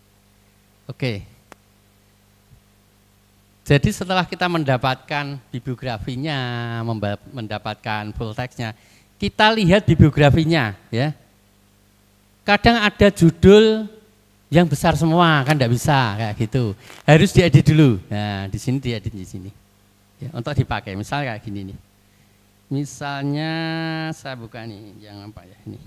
Oke. Jadi setelah kita mendapatkan bibliografinya, mendapatkan full text-nya, kita lihat bibliografinya ya. Kadang ada judul yang besar semua, kan enggak bisa kayak gitu. Harus diedit dulu. Nah, di sini diedit di sini. Ya, untuk dipakai. Misal kayak gini nih. Misalnya saya buka nih, jangan apa ya ini.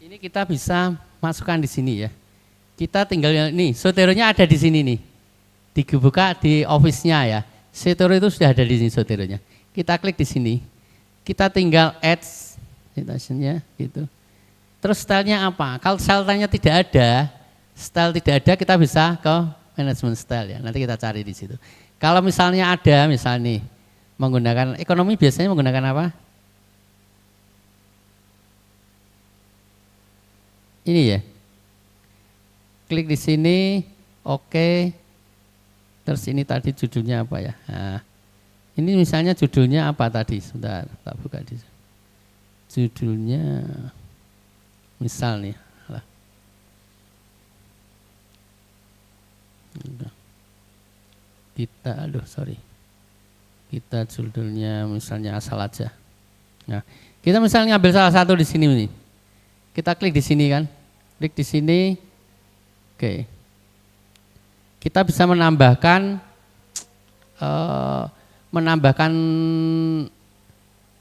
Ini kita bisa masukkan di sini ya. Kita tinggal nih, Zotero-nya ada di sini nih. Dibuka di office-nya ya. Zotero itu sudah ada di sini Zotero-nya. Kita klik di sini. Kita tinggal add citation-nya gitu. Terus style-nya apa? Kalau style-nya tidak ada, kita bisa ke management style ya. Nanti kita cari di situ. Kalau misalnya ada, misalnya nih, menggunakan ekonomi biasanya menggunakan apa? Ini ya. Klik di sini, oke. Terus ini tadi judulnya apa ya? Nah, ini misalnya judulnya apa tadi? Sudah tak buka di sini. Judulnya misal nih. Kita judulnya misalnya asal aja. Nah, kita misalnya ambil salah satu di sini nih. Kita klik di sini kan, klik di sini, oke. Kita bisa menambahkan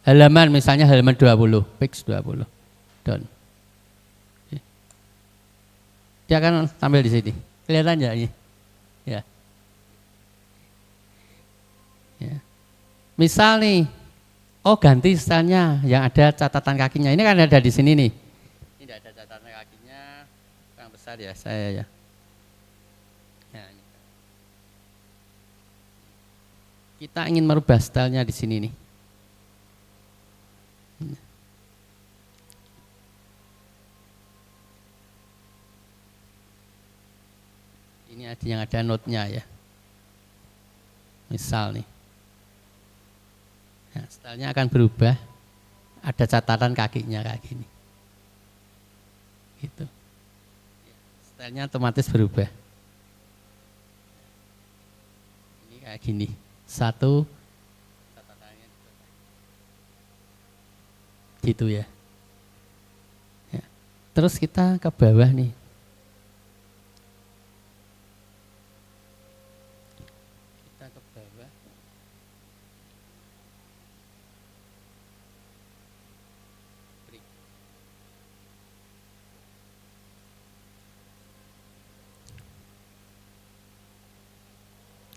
halaman, misalnya halaman 20, page 20, done. Dia akan tampil di sini, kelihatan ya ini, ya. Ya. Misal nih, oh ganti stylenya yang ada catatan kakinya, ini kan ada di sini nih. Tidak ada catatan kakinya, kurang besar ya saya ya. Ya ini. Kita ingin merubah stylenya di sini nih. Ini ada yang ada note-nya ya. Misal nih. Nah, stylenya akan berubah. Ada catatan kakinya kayak gini. Gitu. Stylenya otomatis berubah. Ini kayak gini. Satu catatannya gitu ya. Ya. Terus kita ke bawah nih. Kita ke bawah.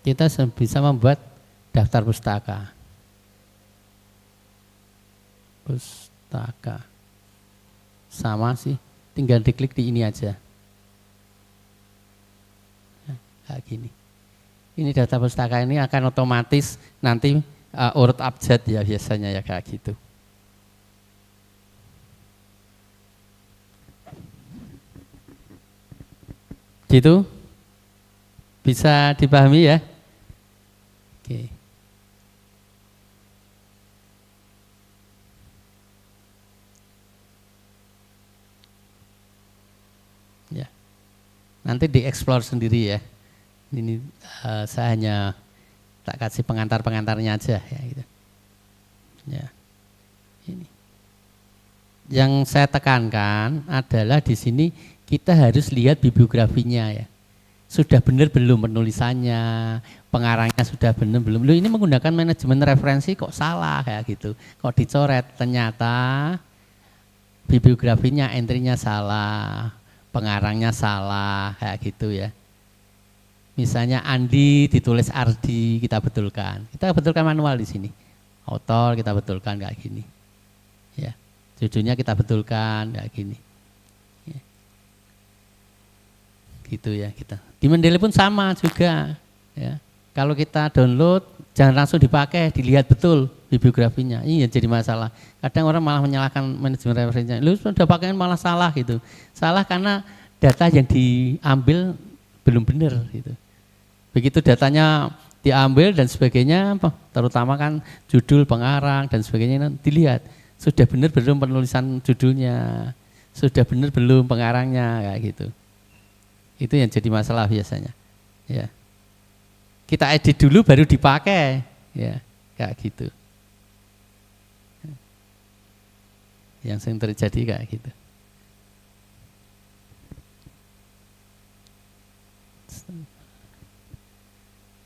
Kita bisa membuat daftar pustaka. Pustaka. Sama sih, tinggal diklik di ini aja. Nah, kayak gini. Ini daftar pustaka ini akan otomatis nanti urut abjad ya biasanya ya kayak gitu. Gitu? Bisa dipahami ya? Oke. Ya. Nanti dieksplor sendiri ya. Ini saya hanya tak kasih pengantar-pengantarnya aja ya gitu. Ya. Ini. Yang saya tekankan adalah di sini kita harus lihat bibliografinya ya. Sudah benar belum penulisannya, pengarangnya sudah benar belum. Loh ini menggunakan manajemen referensi kok salah kayak gitu. Kok dicoret, ternyata bibliografinya entry-nya salah, pengarangnya salah kayak gitu ya. Misalnya Andi ditulis Ardi, kita betulkan. Kita betulkan manual di sini. Autor kita betulkan kayak gini. Ya. Judulnya kita betulkan kayak gini. Ya. Gitu ya kita. Di Mendeley pun sama juga ya. Kalau kita download jangan langsung dipakai, dilihat betul bibliografinya. Ini jadi masalah. Kadang orang malah menyalahkan manajemen referensinya. Lu sudah pakai malah salah gitu. Salah karena data yang diambil belum benar gitu. Begitu datanya diambil dan sebagainya, terutama kan judul, pengarang dan sebagainya, dilihat sudah benar belum penulisan judulnya, sudah benar belum pengarangnya kayak gitu. Itu yang jadi masalah biasanya. Ya. Kita edit dulu baru dipakai, ya kayak gitu. Yang sering terjadi kayak gitu.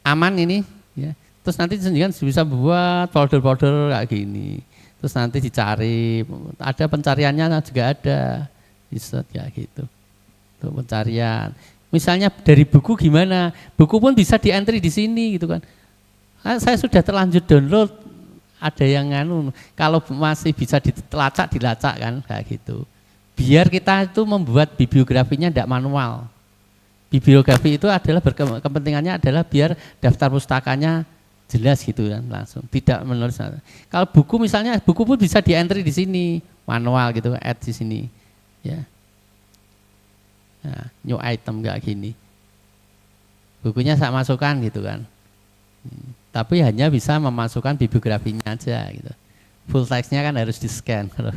Aman ini ya. Terus nanti kan bisa buat folder-folder kayak gini. Terus nanti dicari, ada pencariannya juga ada. Bisa kayak gitu. Untuk pencarian. Misalnya dari buku gimana? Buku pun bisa di-entry di sini gitu kan. Saya sudah terlanjur download, ada yang nganu, kalau masih bisa dilacak kan kayak gitu. Biar kita itu membuat bibliografinya tidak manual. Bibliografi itu adalah kepentingannya adalah biar daftar pustakanya jelas gitu kan langsung, tidak menulis. Kalau buku misalnya, buku pun bisa di-entry di sini, manual gitu, add di sini, ya. Nah, new item kayak gini. Bukunya saya masukkan gitu kan. Tapi hanya bisa memasukkan bibliografinya aja gitu. Full text-nya kan harus di-scan kalau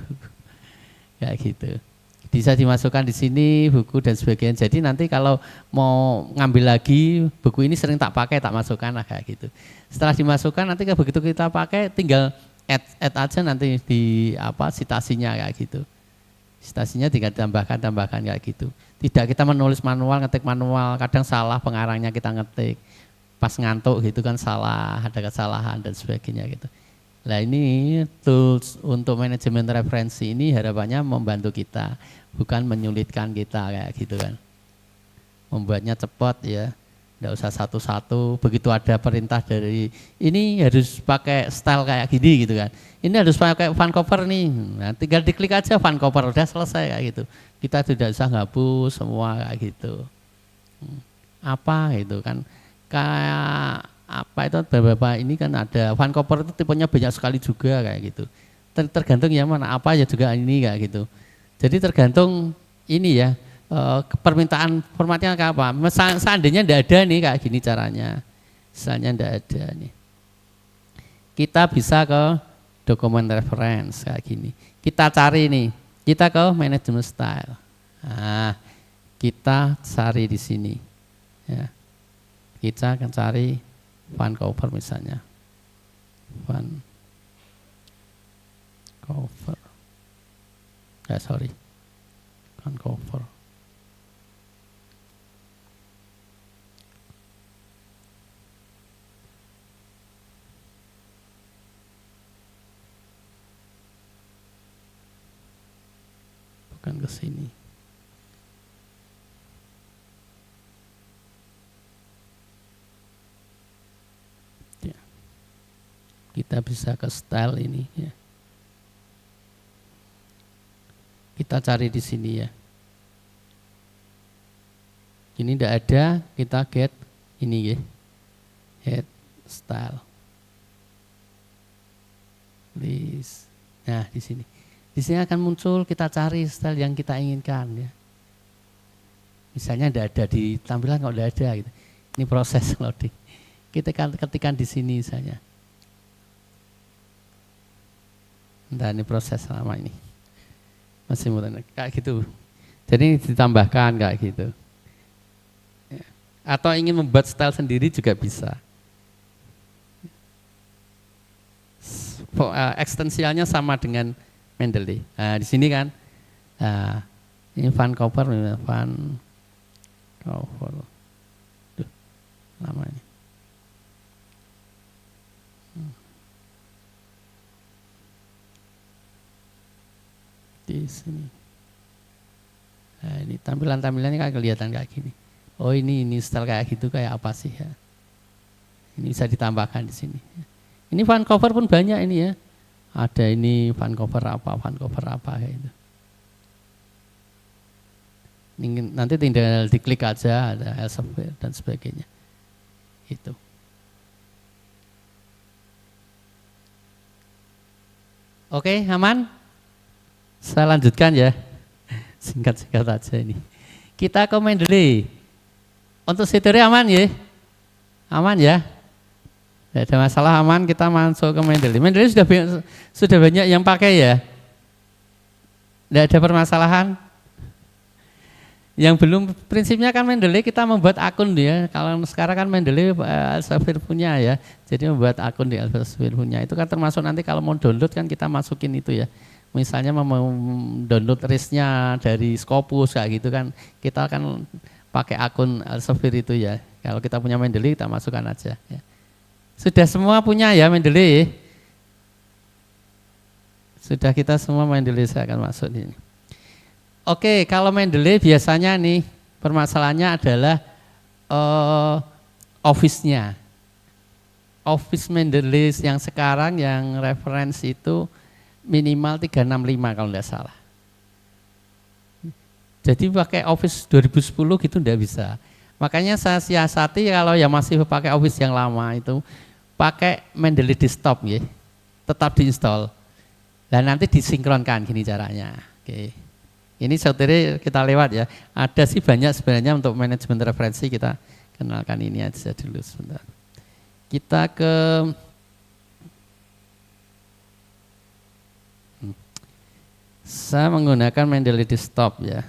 kayak gitu. Bisa dimasukkan di sini buku dan sebagainya. Jadi nanti kalau mau ngambil lagi buku ini sering tak pakai, tak masukkan lah kayak gitu. Setelah dimasukkan nanti begitu kita pakai tinggal add aja nanti di citasinya kayak gitu. Citasinya tinggal tambahkan kayak gitu. Tidak kita menulis manual, ngetik manual, kadang salah pengarangnya kita ngetik. Pas ngantuk gitu kan salah, ada kesalahan dan sebagainya gitu. Nah ini tools untuk manajemen referensi ini harapannya membantu kita, bukan menyulitkan kita kayak gitu kan. Membuatnya cepat ya, tidak usah satu-satu, begitu ada perintah dari ini harus pakai style kayak gini gitu kan. Ini harus pakai font cover nih, nah, tinggal diklik aja font cover, udah selesai kayak gitu. Kita tidak usah ngapus semua kayak gitu. Apa gitu kan, kayak apa itu beberapa ini kan ada font cover itu tipenya banyak sekali juga kayak gitu. Tergantung yang mana, apa ya juga ini kayak gitu. Jadi tergantung ini ya, permintaan formatnya kayak apa. Seandainya tidak ada nih kayak gini caranya, misalnya tidak ada nih, kita bisa ke dokumen reference kayak gini. Kita cari nih, kita ke management style. Nah, kita cari di sini, ya. Kita akan cari font cover misalnya, font cover, font cover. Bukan ke sini. Ya. Kita bisa ke style ini ya. Kita cari di sini ya. Ini tidak ada, kita get ini ya. Head style. Please. Nah, di sini. Di sini akan muncul, kita cari style yang kita inginkan ya. Misalnya tidak ada di tampilan, kalau tidak ada gitu. Ini proses loading. Kita ketikkan di sini misalnya. Nah, ini proses lama ini. Masih mudah kayak gitu. Jadi ditambahkan kayak gitu. Ya. Atau ingin membuat style sendiri juga bisa. Ekstensialnya sama dengan Mendeley. Nah, di sini kan, nah, ini font cover, font cover, namanya. Di sini. Nah, ini tampilannya kan kelihatan kayak gini. Oh ini style kayak gitu kayak apa sih ya? Ini bisa ditambahkan di sini. Ini font cover pun banyak ini ya. Ada ini font cover apa kayak itu. Ini nanti tinggal diklik aja, ada Elsevier dan sebagainya. Itu. Oke, aman? Saya lanjutkan ya. Singkat-singkat aja ini. Kita ke Mendeley. Untuk siturnya aman ya? Aman ya? Tidak ada masalah, aman, kita masuk ke Mendeley. Mendeley sudah banyak yang pakai ya? Tidak ada permasalahan? Yang belum, prinsipnya kan Mendeley kita membuat akun dia. Kalau sekarang kan Mendeley Elsevier punya ya. Jadi membuat akun di Elsevier punya. Itu kan termasuk nanti kalau mau download kan kita masukin itu ya. Misalnya mau download RIS-nya dari Scopus kayak gitu kan, kita kan pakai akun Elsevier itu ya. Kalau kita punya Mendeley kita masukkan aja ya. Sudah semua punya ya Mendeley? Sudah, kita semua Mendeley, saya akan masuk di sini. Oke, kalau Mendeley biasanya nih permasalahannya adalah office-nya. Office Mendeley yang sekarang yang referensi itu minimal 365 kalau tidak salah. Jadi pakai Office 2010 gitu tidak bisa. Makanya saya siasati kalau yang masih pakai Office yang lama itu pakai Mendeley desktop ya. Tetap diinstal. Dan nanti disinkronkan gini caranya. Oke. Ini saudaranya kita lewat ya. Ada sih banyak sebenarnya untuk manajemen referensi, kita kenalkan ini aja dulu sebentar. Kita ke saya menggunakan Mendeley desktop ya.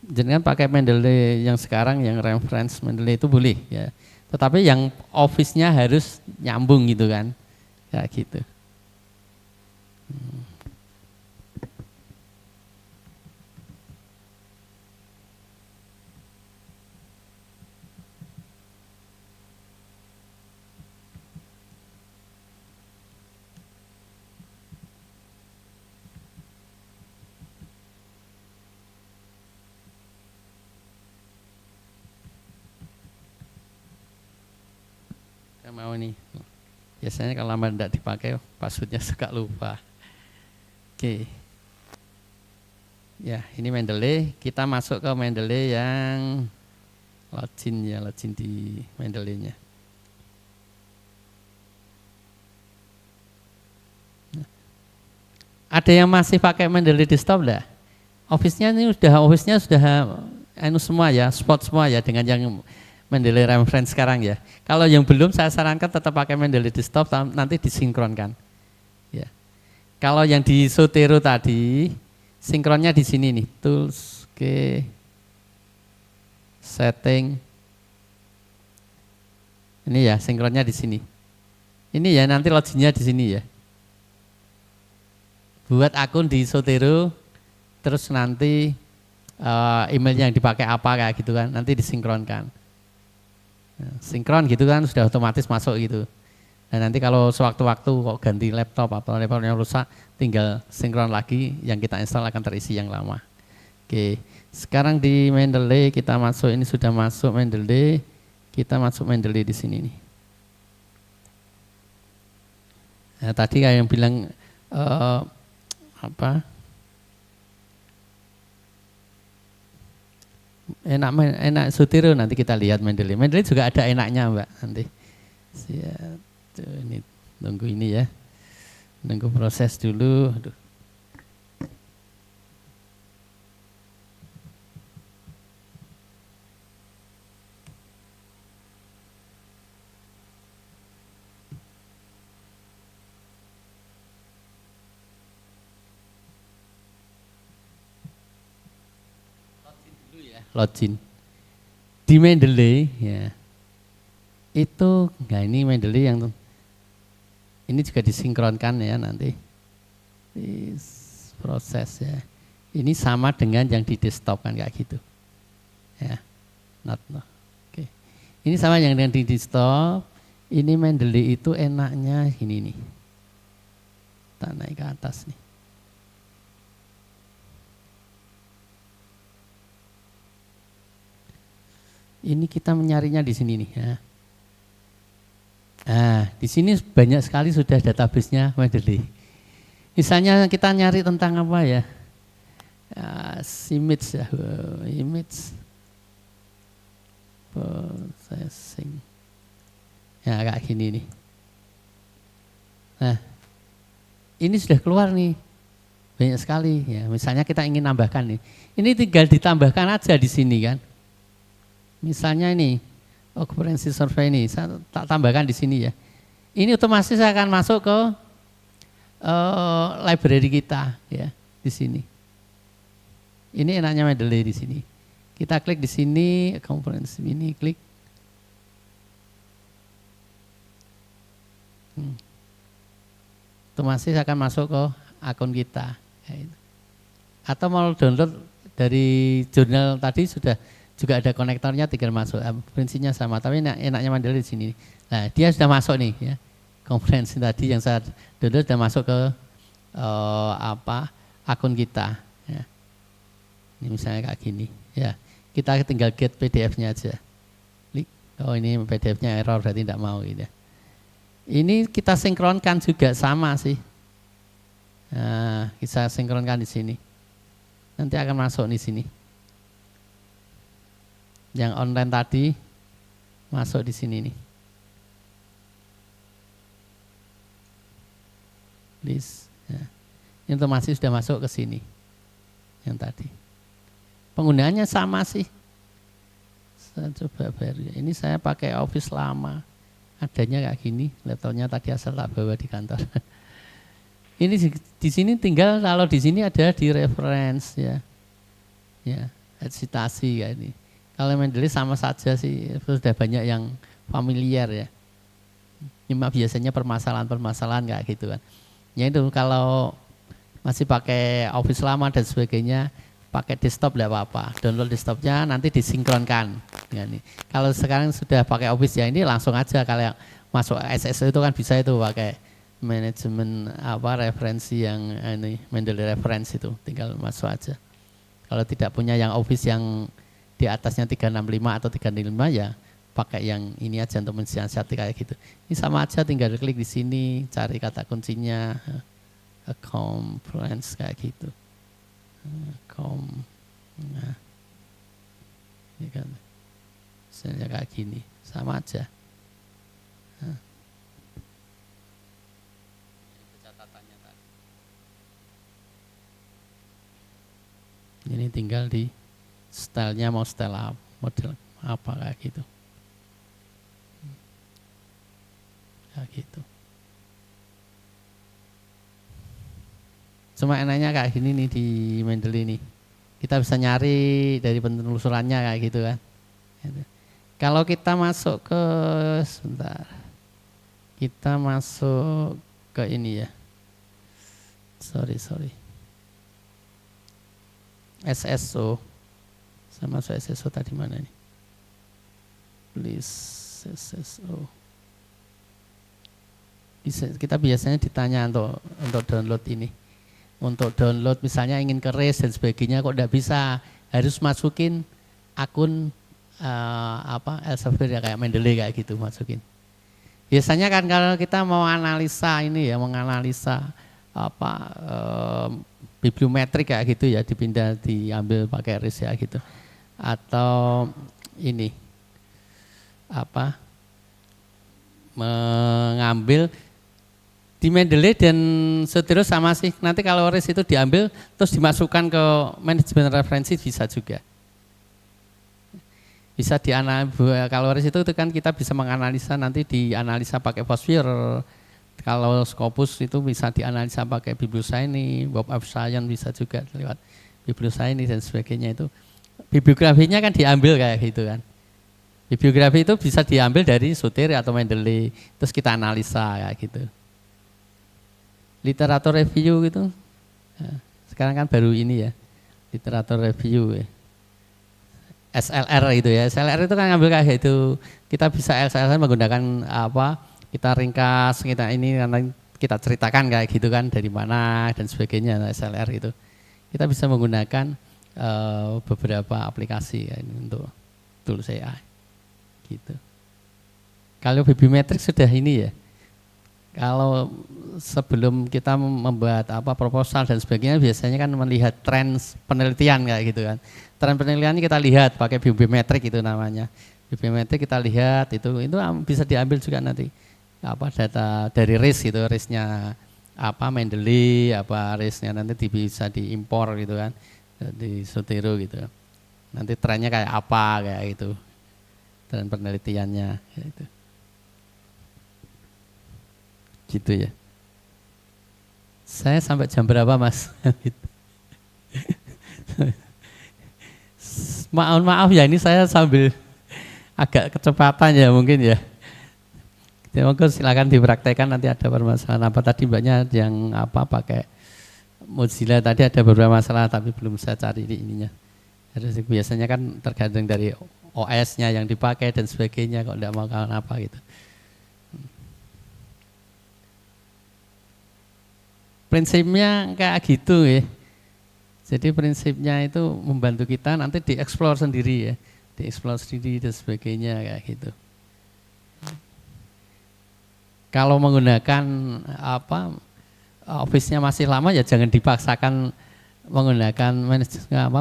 Jadi kan pakai Mendeley yang sekarang yang reference Mendeley itu boleh ya. Tetapi yang office-nya harus nyambung gitu kan. Ya gitu. Mau nih, biasanya kalau lama tidak dipakai passwordnya suka lupa. Oke, ya ini Mendeley, kita masuk ke Mendeley yang login ya, login di Mendeley-nya. Ada yang masih pakai Mendeley desktop enggak? Office-nya ini Office-nya sudah semua ya, spot semua ya dengan yang Mendeley reference sekarang ya. Kalau yang belum saya sarankan tetap pakai Mendeley desktop, nanti disinkronkan. Ya. Kalau yang di Zotero tadi, sinkronnya di sini nih, tools, oke, setting. Ini ya, sinkronnya di sini. Ini ya, nanti loginnya di sini ya. Buat akun di Zotero, terus nanti emailnya yang dipakai apa kayak gitu kan, nanti disinkronkan. Sinkron gitu kan sudah otomatis masuk gitu. Dan nanti kalau sewaktu-waktu kok ganti laptop atau laptopnya rusak, tinggal sinkron lagi, yang kita install akan terisi yang lama. Oke, sekarang di Mendeley kita masuk, ini sudah masuk Mendeley, kita masuk Mendeley di sini nih. Nah, tadi kayak yang bilang enak Zotero, nanti kita lihat Mendeley. Mendeley juga ada enaknya Mbak nanti. Ini tunggu ini ya, nunggu proses dulu. Aduh. Login di Mendeley ya, itu nah ini Mendeley yang ini juga disinkronkan ya nanti proses ya. Ini sama dengan yang di desktop kan kayak gitu ya. Oke. Ini sama yang di desktop. Ini Mendeley itu enaknya gini nih, kita naik ke atas nih. Ini kita mencarinya di sini nih ya. Nah, di sini banyak sekali sudah database-nya Mendeley. Misalnya kita nyari tentang apa ya? Image ya, image processing. Ya kayak gini nih. Nah, ini sudah keluar nih. Banyak sekali ya. Misalnya kita ingin nambahkan nih. Ini tinggal ditambahkan aja di sini kan. Misalnya ini occupancy survey ini saya tak tambahkan di sini ya. Ini otomatis akan masuk ke library kita ya di sini. Ini enaknya Mendeley di sini. Kita klik di sini, comprehensive ini klik. Otomatis akan masuk ke akun kita. Atau mau download dari jurnal tadi sudah juga ada konektornya, tinggal masuk. Prinsipnya sama, tapi enaknya Mendeley di sini. Nah, dia sudah masuk nih ya. Konferensi tadi yang saya download sudah masuk ke akun kita. Ya. Ini misalnya kayak gini. Ya, kita tinggal get PDF-nya aja. Klik. Oh ini PDF-nya error berarti tidak mau gitu. Ini kita sinkronkan juga sama sih. Nah, kita sinkronkan di sini. Nanti akan masuk di sini. Yang online tadi masuk di sini nih. List. Ya. Informasi sudah masuk ke sini. Yang tadi. Penggunaannya sama sih. Saya coba baru. Ini saya pakai Office lama. Adanya kayak gini. Laptopnya tadi asal tak bawa di kantor. Ini di sini tinggal kalau di sini ada di reference ya. Ya, citasi kayak ini. Kalau Mendeley sama saja sih, sudah banyak yang familiar ya. Cuma biasanya permasalahan-permasalahan kayak gitu kan. Ya itu kalau masih pakai Office lama dan sebagainya, pakai desktop tidak apa-apa. Download desktopnya nanti disinkronkan dengan ini. Kalau sekarang sudah pakai Office ya ini langsung aja. Kalau yang masuk SSO itu kan bisa itu pakai manajemen referensi yang ini Mendeley reference itu tinggal masuk aja. Kalau tidak punya yang Office yang di atasnya 365 atau 365 ya pakai yang ini aja untuk mensiasati kayak gitu. Ini sama aja tinggal klik di sini, cari kata kuncinya conference kayak gitu. Nah, ini kan misalnya kayak gini, sama aja. Nah. Ini tinggal di stylenya mau style apa, model apa kayak gitu. Kayak gitu. Cuma enaknya kayak gini nih di Mendeley nih. Kita bisa nyari dari penelusurannya kayak gitu kan. Gitu. Kalau kita masuk ke sebentar. Kita masuk ke ini ya. Sorry. SSO. Saya masuk SSO tadi mana nih? Please SSO. Kita biasanya ditanya untuk download ini. Untuk download misalnya ingin ke RAIS dan sebagainya kok tidak bisa, harus masukin akun Elsevier ya kayak Mendeley kayak gitu masukin. Biasanya kan kalau kita mau analisa ini ya, menganalisa bibliometrik kayak gitu ya, diambil pakai RAIS ya gitu. Atau ini mengambil di Mendeley dan seterus sama sih. Nanti kalau RAIS itu diambil terus dimasukkan ke manajemen referensi bisa juga. Bisa kalau RAIS itu kan kita bisa menganalisa, nanti dianalisa pakai Fosfir. Kalau Scopus itu bisa dianalisa pakai BiblioShiny, Web of Science bisa juga lewat BiblioShiny dan sebagainya itu. Bibliografinya kan diambil kayak gitu kan. Bibliografi itu bisa diambil dari Soter atau Mendeley, terus kita analisa kayak gitu. Literatur review gitu, nah, sekarang kan baru ini ya, literatur review ya. SLR itu ya, SLR itu kan ngambil kayak gitu. Kita bisa SLR menggunakan kita ringkas, kita ini nanti kita ceritakan kayak gitu kan dari mana dan sebagainya. SLR itu kita bisa menggunakan beberapa aplikasi ya, ini untuk tools AI. gitu. Kalau bibliometrik sudah ini ya. Kalau sebelum kita membuat proposal dan sebagainya, biasanya kan melihat tren penelitian kayak gitu kan. Tren penelitian kita lihat pakai bibliometrik itu namanya. Bibliometrik kita lihat itu bisa diambil juga nanti data dari RIS gitu, RIS-nya Mendeley, RIS-nya nanti bisa diimpor gitu kan, di Zotero gitu. Nanti trennya kayak apa kayak gitu, tren penelitiannya gitu. Gitu ya. Saya sampai jam berapa Mas? Maaf ya, ini saya sambil agak kecepatan ya mungkin ya. Monggo silakan dipraktekkan, nanti ada permasalahan apa tadi Mbaknya yang pakai Mozilla tadi ada beberapa masalah tapi belum saya cari di ininya. Biasanya kan tergantung dari OS-nya yang dipakai dan sebagainya, kok enggak mau kawan apa gitu. Prinsipnya kayak gitu ya. Jadi prinsipnya itu membantu kita nanti dieksplor sendiri ya, dieksplor sendiri dan sebagainya kayak gitu. Kalau menggunakan Office-nya masih lama ya jangan dipaksakan menggunakan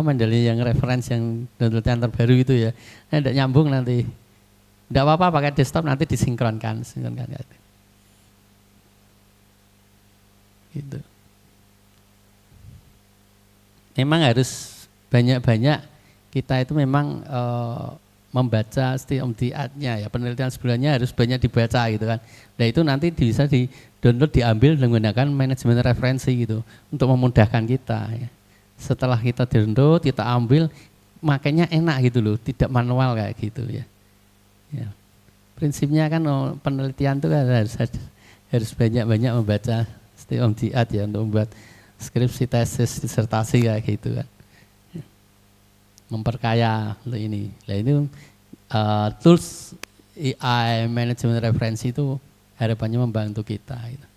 Mendeley yang reference yang downloadan terbaru itu ya. Tidak nyambung nanti. Tidak apa-apa pakai desktop, nanti disinkronkan gitu. Gitu. Memang harus banyak-banyak kita itu memang membaca state of the art-nya ya, penelitian sebelumnya harus banyak dibaca gitu kan. Nah itu nanti bisa di download, diambil menggunakan manajemen referensi gitu untuk memudahkan kita ya. Setelah kita download, kita ambil, makanya enak gitu loh, tidak manual kayak gitu ya. Ya. Prinsipnya kan penelitian itu harus banyak-banyak membaca state of the art ya untuk membuat skripsi, tesis, disertasi kayak gitu kan. Memperkaya ini. Nah ini tools AI manajemen referensi itu harapannya membantu kita. Gitu.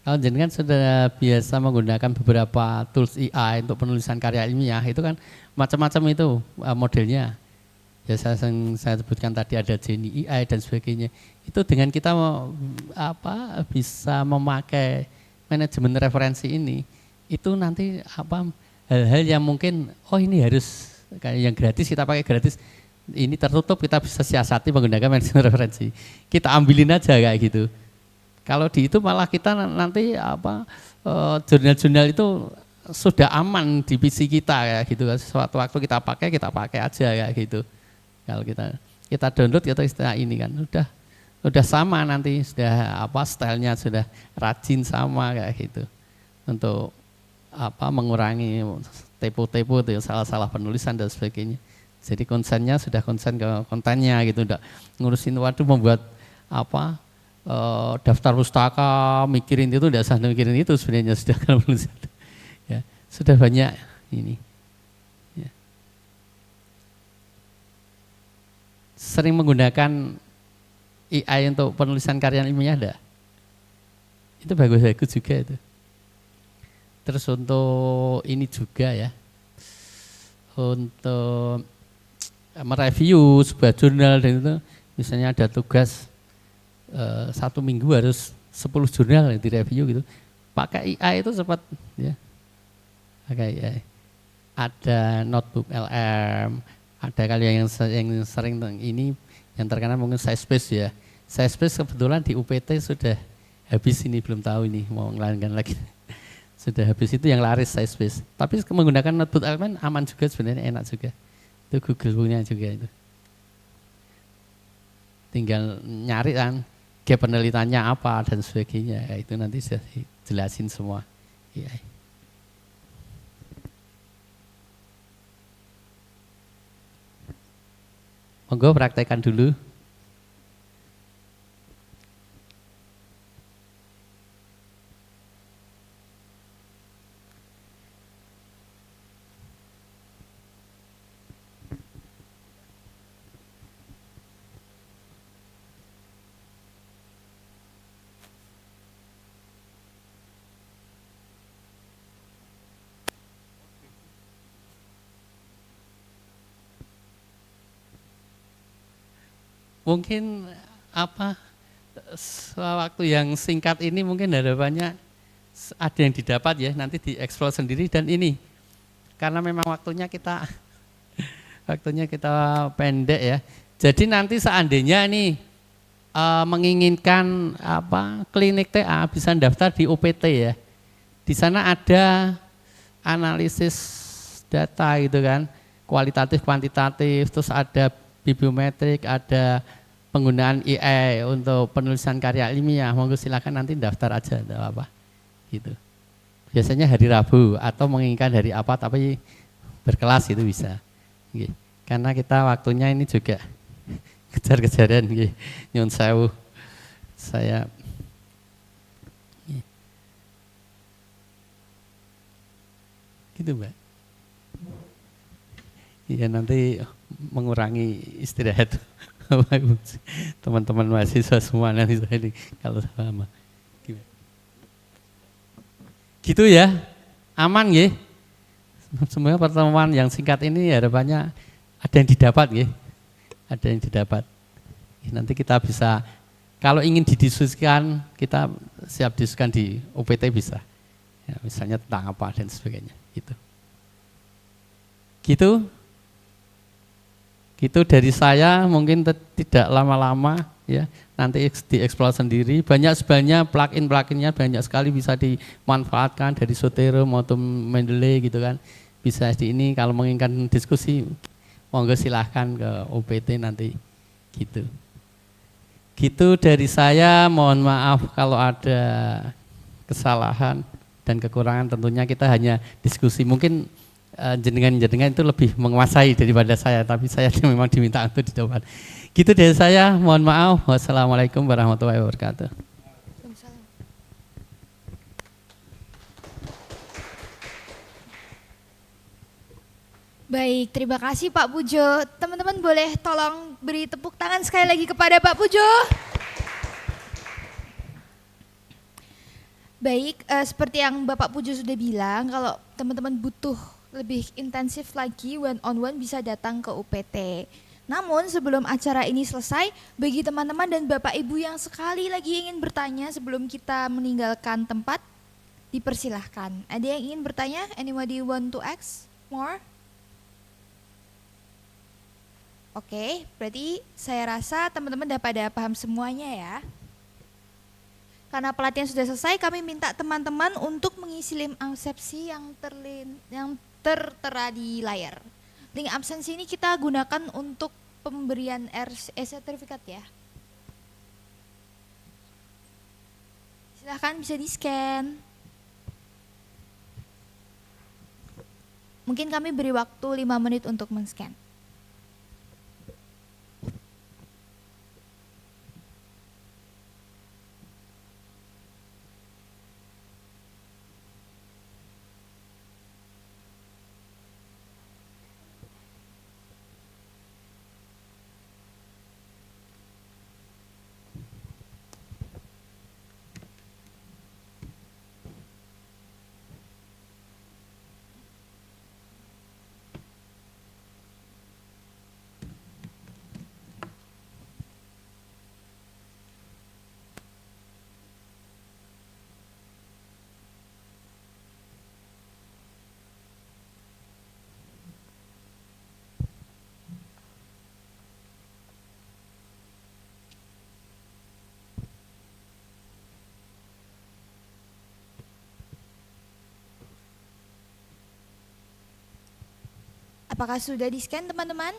Kalau jenengan sudah biasa menggunakan beberapa tools AI untuk penulisan karya ilmiah, itu kan macam-macam itu modelnya. Ya saya sebutkan tadi ada Genie AI dan sebagainya. Itu dengan kita bisa memakai manajemen referensi ini, itu nanti hal-hal yang mungkin ini harus kayak yang gratis kita pakai gratis, ini tertutup kita bisa siasati menggunakan manajemen referensi. Kita ambilin aja kayak gitu. Kalau di itu malah kita nanti jurnal-jurnal itu sudah aman di PC kita kayak gitu. Suatu waktu kita pakai aja kayak gitu. Kalau kita download kita istilah ini kan udah sama nanti, sudah stylenya sudah rajin sama kayak gitu. Untuk mengurangi typo-typo itu salah-salah penulisan dan sebagainya. Jadi konsennya sudah konsen ke kontennya gitu, enggak ngurusin membuat daftar pustaka, mikirin itu, enggak usah mikirin itu sebenarnya sudah kalau penulisan. Ya, sudah banyak ini. Ya. Sering menggunakan AI untuk penulisan karya ilmiah enggak? Itu bagus-bagus juga itu. Terus untuk ini juga ya, untuk mereview sebuah jurnal dan itu, misalnya ada tugas 1 minggu harus 10 jurnal yang direview gitu, pakai AI itu cepat ya. Pakai AI. Ada notebook LM, ada kali yang sering ini yang terkenal mungkin Scilabus ya. Scilabus kebetulan di UPT sudah habis ini, belum tahu ini mau ngelanjutkan lagi. Sudah habis itu yang laris Scilabus. Tapi menggunakan notebook LM aman juga sebenarnya, enak juga. Itu Google punya juga itu. Tinggal nyari kan gap penelitiannya apa dan sebagainya. Ya, itu nanti sudah dijelasin semua. Ya. Monggo praktekkan dulu. mungkin apa waktu yang singkat ini mungkin harapannya ada yang didapat ya, nanti dieksplor sendiri. Dan ini karena memang waktunya kita pendek ya. Jadi nanti seandainya nih menginginkan klinik TA bisa daftar di UPT ya. Di sana ada analisis data gitu kan, kualitatif, kuantitatif, terus ada bibliometrik, ada penggunaan AI untuk penulisan karya ilmiah. Monggo silakan nanti daftar aja, enggak apa-apa. Gitu. Biasanya hari Rabu atau menginginkan hari apa tapi berkelas itu bisa. Gitu. Karena kita waktunya ini juga kejar-kejaran gitu. Nyun sewu. Saya gitu Mbak. Iya nanti mengurangi istirahat teman-teman mahasiswa semua nanti saya kalau sama. Gitu ya, aman ya. Semuanya pertemuan yang singkat ini harapannya ada yang didapat ya, ada yang didapat. Nanti kita bisa, kalau ingin didiskusikan, kita siap diskusikan di UPT bisa. Ya, misalnya tentang apa dan sebagainya. Gitu dari saya, mungkin tidak lama-lama ya. Nanti dieksplor sendiri, sebenarnya plugin-pluginnya banyak sekali bisa dimanfaatkan dari Zotero maupun Mendeley gitu kan. Bisa di ini kalau menginginkan diskusi, monggo silahkan ke UPT nanti gitu. Gitu dari saya, mohon maaf kalau ada kesalahan dan kekurangan, tentunya kita hanya diskusi. Mungkin jenengan itu lebih menguasai daripada saya, tapi saya memang diminta untuk didapat. Gitu dari saya, mohon maaf. Wassalamualaikum warahmatullahi wabarakatuh.
Baik, terima kasih Pak Pujo. Teman-teman boleh tolong beri tepuk tangan sekali lagi kepada Pak Pujo. Baik, seperti yang Bapak Pujo sudah bilang, kalau teman-teman butuh lebih intensif lagi one on one bisa datang ke UPT. Namun sebelum acara ini selesai, bagi teman-teman dan Bapak Ibu yang sekali lagi ingin bertanya sebelum kita meninggalkan tempat, dipersilahkan. Ada yang ingin bertanya? Anybody want to ask more? Oke, berarti saya rasa teman-teman udah pada paham semuanya ya. Karena pelatihan sudah selesai, kami minta teman-teman untuk mengisi link absensi yang tertera di layar. Link absensi ini kita gunakan untuk pemberian sertifikat ya. Silahkan bisa di-scan. Mungkin kami beri waktu 5 menit untuk men-scan. Apakah sudah di-scan teman-teman?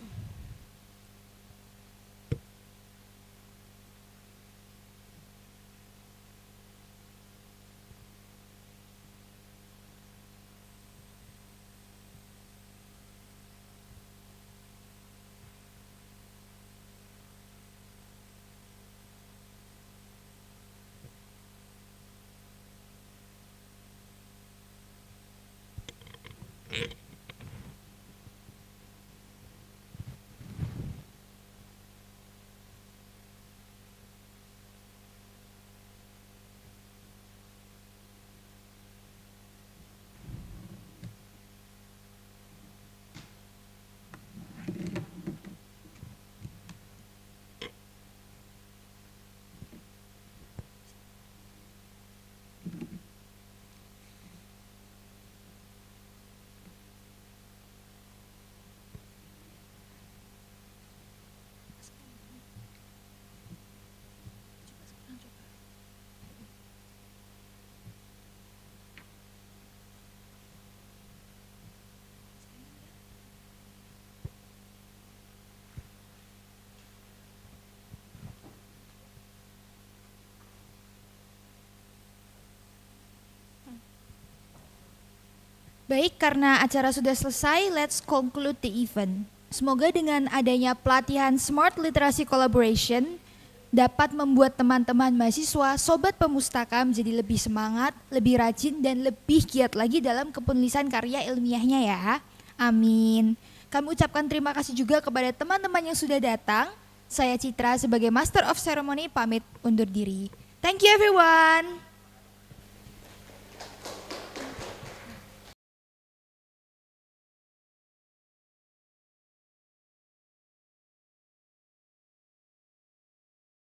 Baik, karena acara sudah selesai, let's conclude the event. Semoga dengan adanya pelatihan Smart Literasi Collaboration dapat membuat teman-teman mahasiswa Sobat Pemustaka menjadi lebih semangat, lebih rajin, dan lebih giat lagi dalam kepenulisan karya ilmiahnya ya. Amin. Kami ucapkan terima kasih juga kepada teman-teman yang sudah datang. Saya Citra sebagai Master of Ceremony pamit undur diri. Thank you everyone.